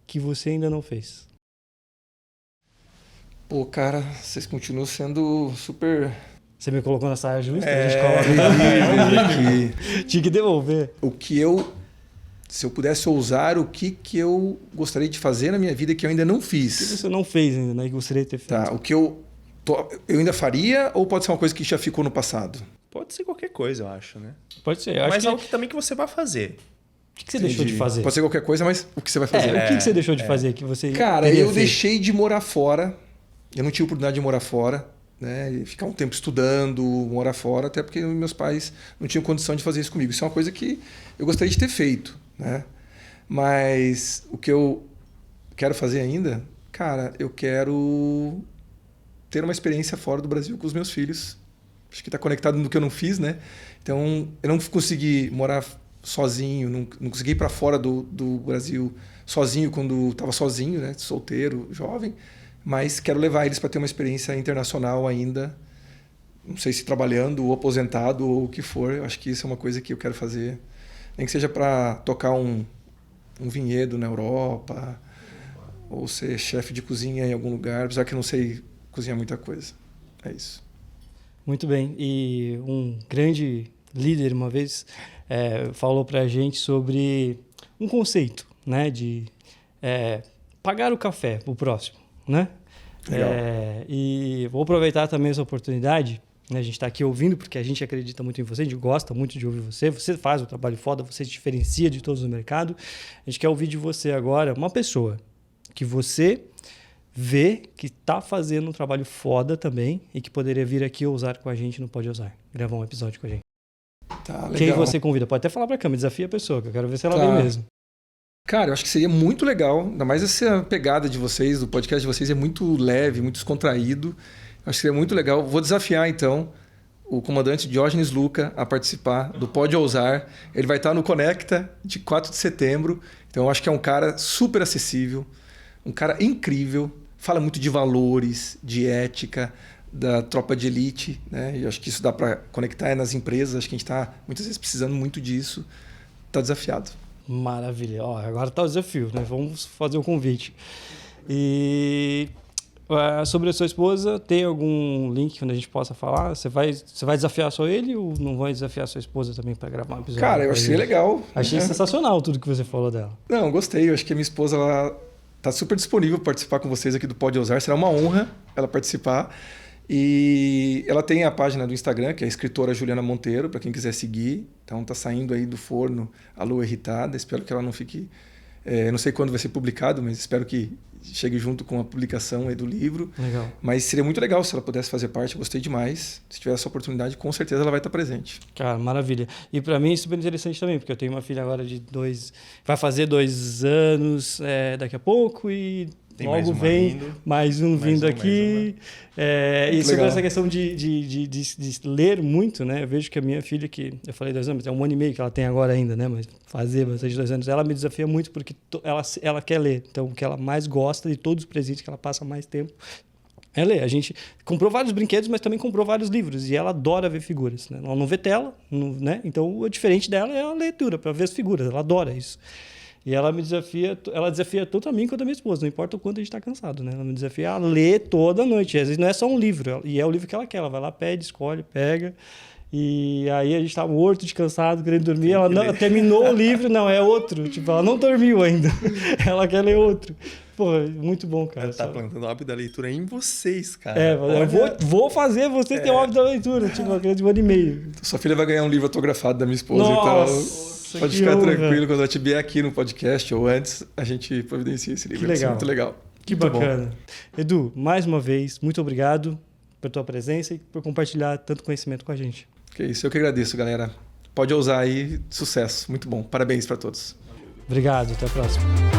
A: que você ainda não fez?
B: Pô, cara, vocês continuam sendo super...
A: Você me colocou na saia justa? A gente coloca aqui. Tinha que devolver.
B: O que eu Se eu pudesse ousar, o que eu gostaria de fazer na minha vida que eu ainda não fiz.
A: O que você não fez ainda, né? E gostaria de ter feito.
B: Tá, o que eu ainda faria ou pode ser uma coisa que já ficou no passado?
C: Pode ser qualquer coisa, eu acho, né?
A: Pode ser. Eu
C: Mas
A: acho
C: algo que também que você vai fazer.
A: O que você deixou de fazer?
B: Pode ser qualquer coisa, mas o que você vai fazer?
A: O que você deixou de fazer que você
B: Cara,
A: teria
B: eu
A: feito?
B: deixei de morar fora. Eu não tive oportunidade de morar fora, né? E ficar um tempo estudando, morar fora, até porque meus pais não tinham condição de fazer isso comigo. Isso é uma coisa que eu gostaria de ter feito, né? Mas o que eu quero fazer ainda, cara, eu quero ter uma experiência fora do Brasil com os meus filhos. Acho que está conectado no que eu não fiz, né? Então, eu não consegui morar sozinho, não consegui ir para fora do Brasil sozinho quando estava sozinho, né? Solteiro, jovem. Mas quero levar eles para ter uma experiência internacional ainda. Não sei se trabalhando ou aposentado ou o que for. Eu acho que isso é uma coisa que eu quero fazer. Nem que seja para tocar um vinhedo na Europa ou ser chefe de cozinha em algum lugar, apesar que eu não sei cozinhar muita coisa. É isso.
A: Muito bem. E um grande líder uma vez falou para a gente sobre um conceito, né, de pagar o café para o próximo, né?
B: Legal.
A: E vou aproveitar também essa oportunidade, né? A gente está aqui ouvindo porque a gente acredita muito em você, a gente gosta muito de ouvir você. Você faz um trabalho foda, você se diferencia de todos no mercado. A gente quer ouvir de você agora uma pessoa que você vê que está fazendo um trabalho foda também e que poderia vir aqui ousar com a gente no Pode Ousar, gravar um episódio com a gente.
B: Tá, legal.
A: Quem você convida? Pode até falar para a câmera, desafia a pessoa, que eu quero ver se ela vem mesmo.
B: Cara, eu acho que seria muito legal, ainda mais essa pegada de vocês, do podcast de vocês é muito leve, muito descontraído. Eu acho que seria muito legal. Vou desafiar, então, o comandante Diógenes Luca a participar do Pode Ousar. Ele vai estar no Conecta de 4 de setembro. Então, eu acho que é um cara super acessível, um cara incrível, fala muito de valores, de ética, da tropa de elite, né? E eu acho que isso dá para conectar nas empresas. Acho que a gente está, muitas vezes, precisando muito disso. Está desafiado.
A: Maravilha. Ó, agora está o desafio, né? Vamos fazer o convite. E sobre a sua esposa, tem algum link onde a gente possa falar? Você vai desafiar só ele ou não vai desafiar a sua esposa também para gravar um episódio?
B: Cara, eu achei legal.
A: Achei sensacional tudo que você falou dela.
B: Não, gostei. Eu acho que a minha esposa está super disponível para participar com vocês aqui do Pode Ousar. Será uma honra ela participar. E ela tem a página do Instagram, que é a escritora Juliana Monteiro, para quem quiser seguir. Então tá saindo aí do forno a Lua Irritada. Espero que ela não fique... não sei quando vai ser publicado, mas espero que chegue junto com a publicação aí do livro.
A: Legal.
B: Mas seria muito legal se ela pudesse fazer parte. Gostei demais. Se tiver essa oportunidade, com certeza ela vai estar presente.
A: Cara, maravilha. E para mim é super interessante também, porque eu tenho uma filha agora de vai fazer 2 anos daqui a pouco e...
C: Tem
A: logo vem mais um vindo aqui. E sobre essa questão de ler muito, né? Eu vejo que a minha filha, que eu falei 2 anos, é 1 ano e meio que ela tem agora ainda, né? Mas fazer bastante 2 anos, ela me desafia muito porque ela quer ler. Então, o que ela mais gosta de todos os presentes que ela passa mais tempo é ler. A gente comprou vários brinquedos, mas também comprou vários livros. E ela adora ver figuras, né? Ela não vê tela, né? Então, o diferente dela é a leitura, para ver as figuras. Ela adora isso. E ela desafia tanto a mim quanto a minha esposa, não importa o quanto a gente está cansado, né? Ela me desafia a ler toda noite. E às vezes não é só um livro, e é o livro que ela quer. Ela vai lá, pede, escolhe, pega. E aí a gente tá morto de cansado, querendo dormir. Ela terminou o livro, não, é outro. Tipo, ela não dormiu ainda. Ela quer ler outro. Pô, muito bom, cara.
C: Ela tá plantando o hábito da leitura em vocês, cara.
A: Eu vou fazer vocês terem o hábito da leitura. Tipo, uma criança de 1 ano e meio.
B: Sua filha vai ganhar um livro autografado da minha esposa.
A: Nossa,
B: então pode ficar tranquilo. Quando ela estiver aqui no podcast ou antes, a gente providencia esse livro.
A: Que legal.
B: Muito legal.
A: Que
B: muito
A: bacana.
B: Bom.
A: Edu, mais uma vez, muito obrigado por tua presença e por compartilhar tanto conhecimento com a gente.
B: Que isso, eu que agradeço, galera. Pode ousar aí, sucesso. Muito bom. Parabéns para todos.
A: Obrigado, até a próxima.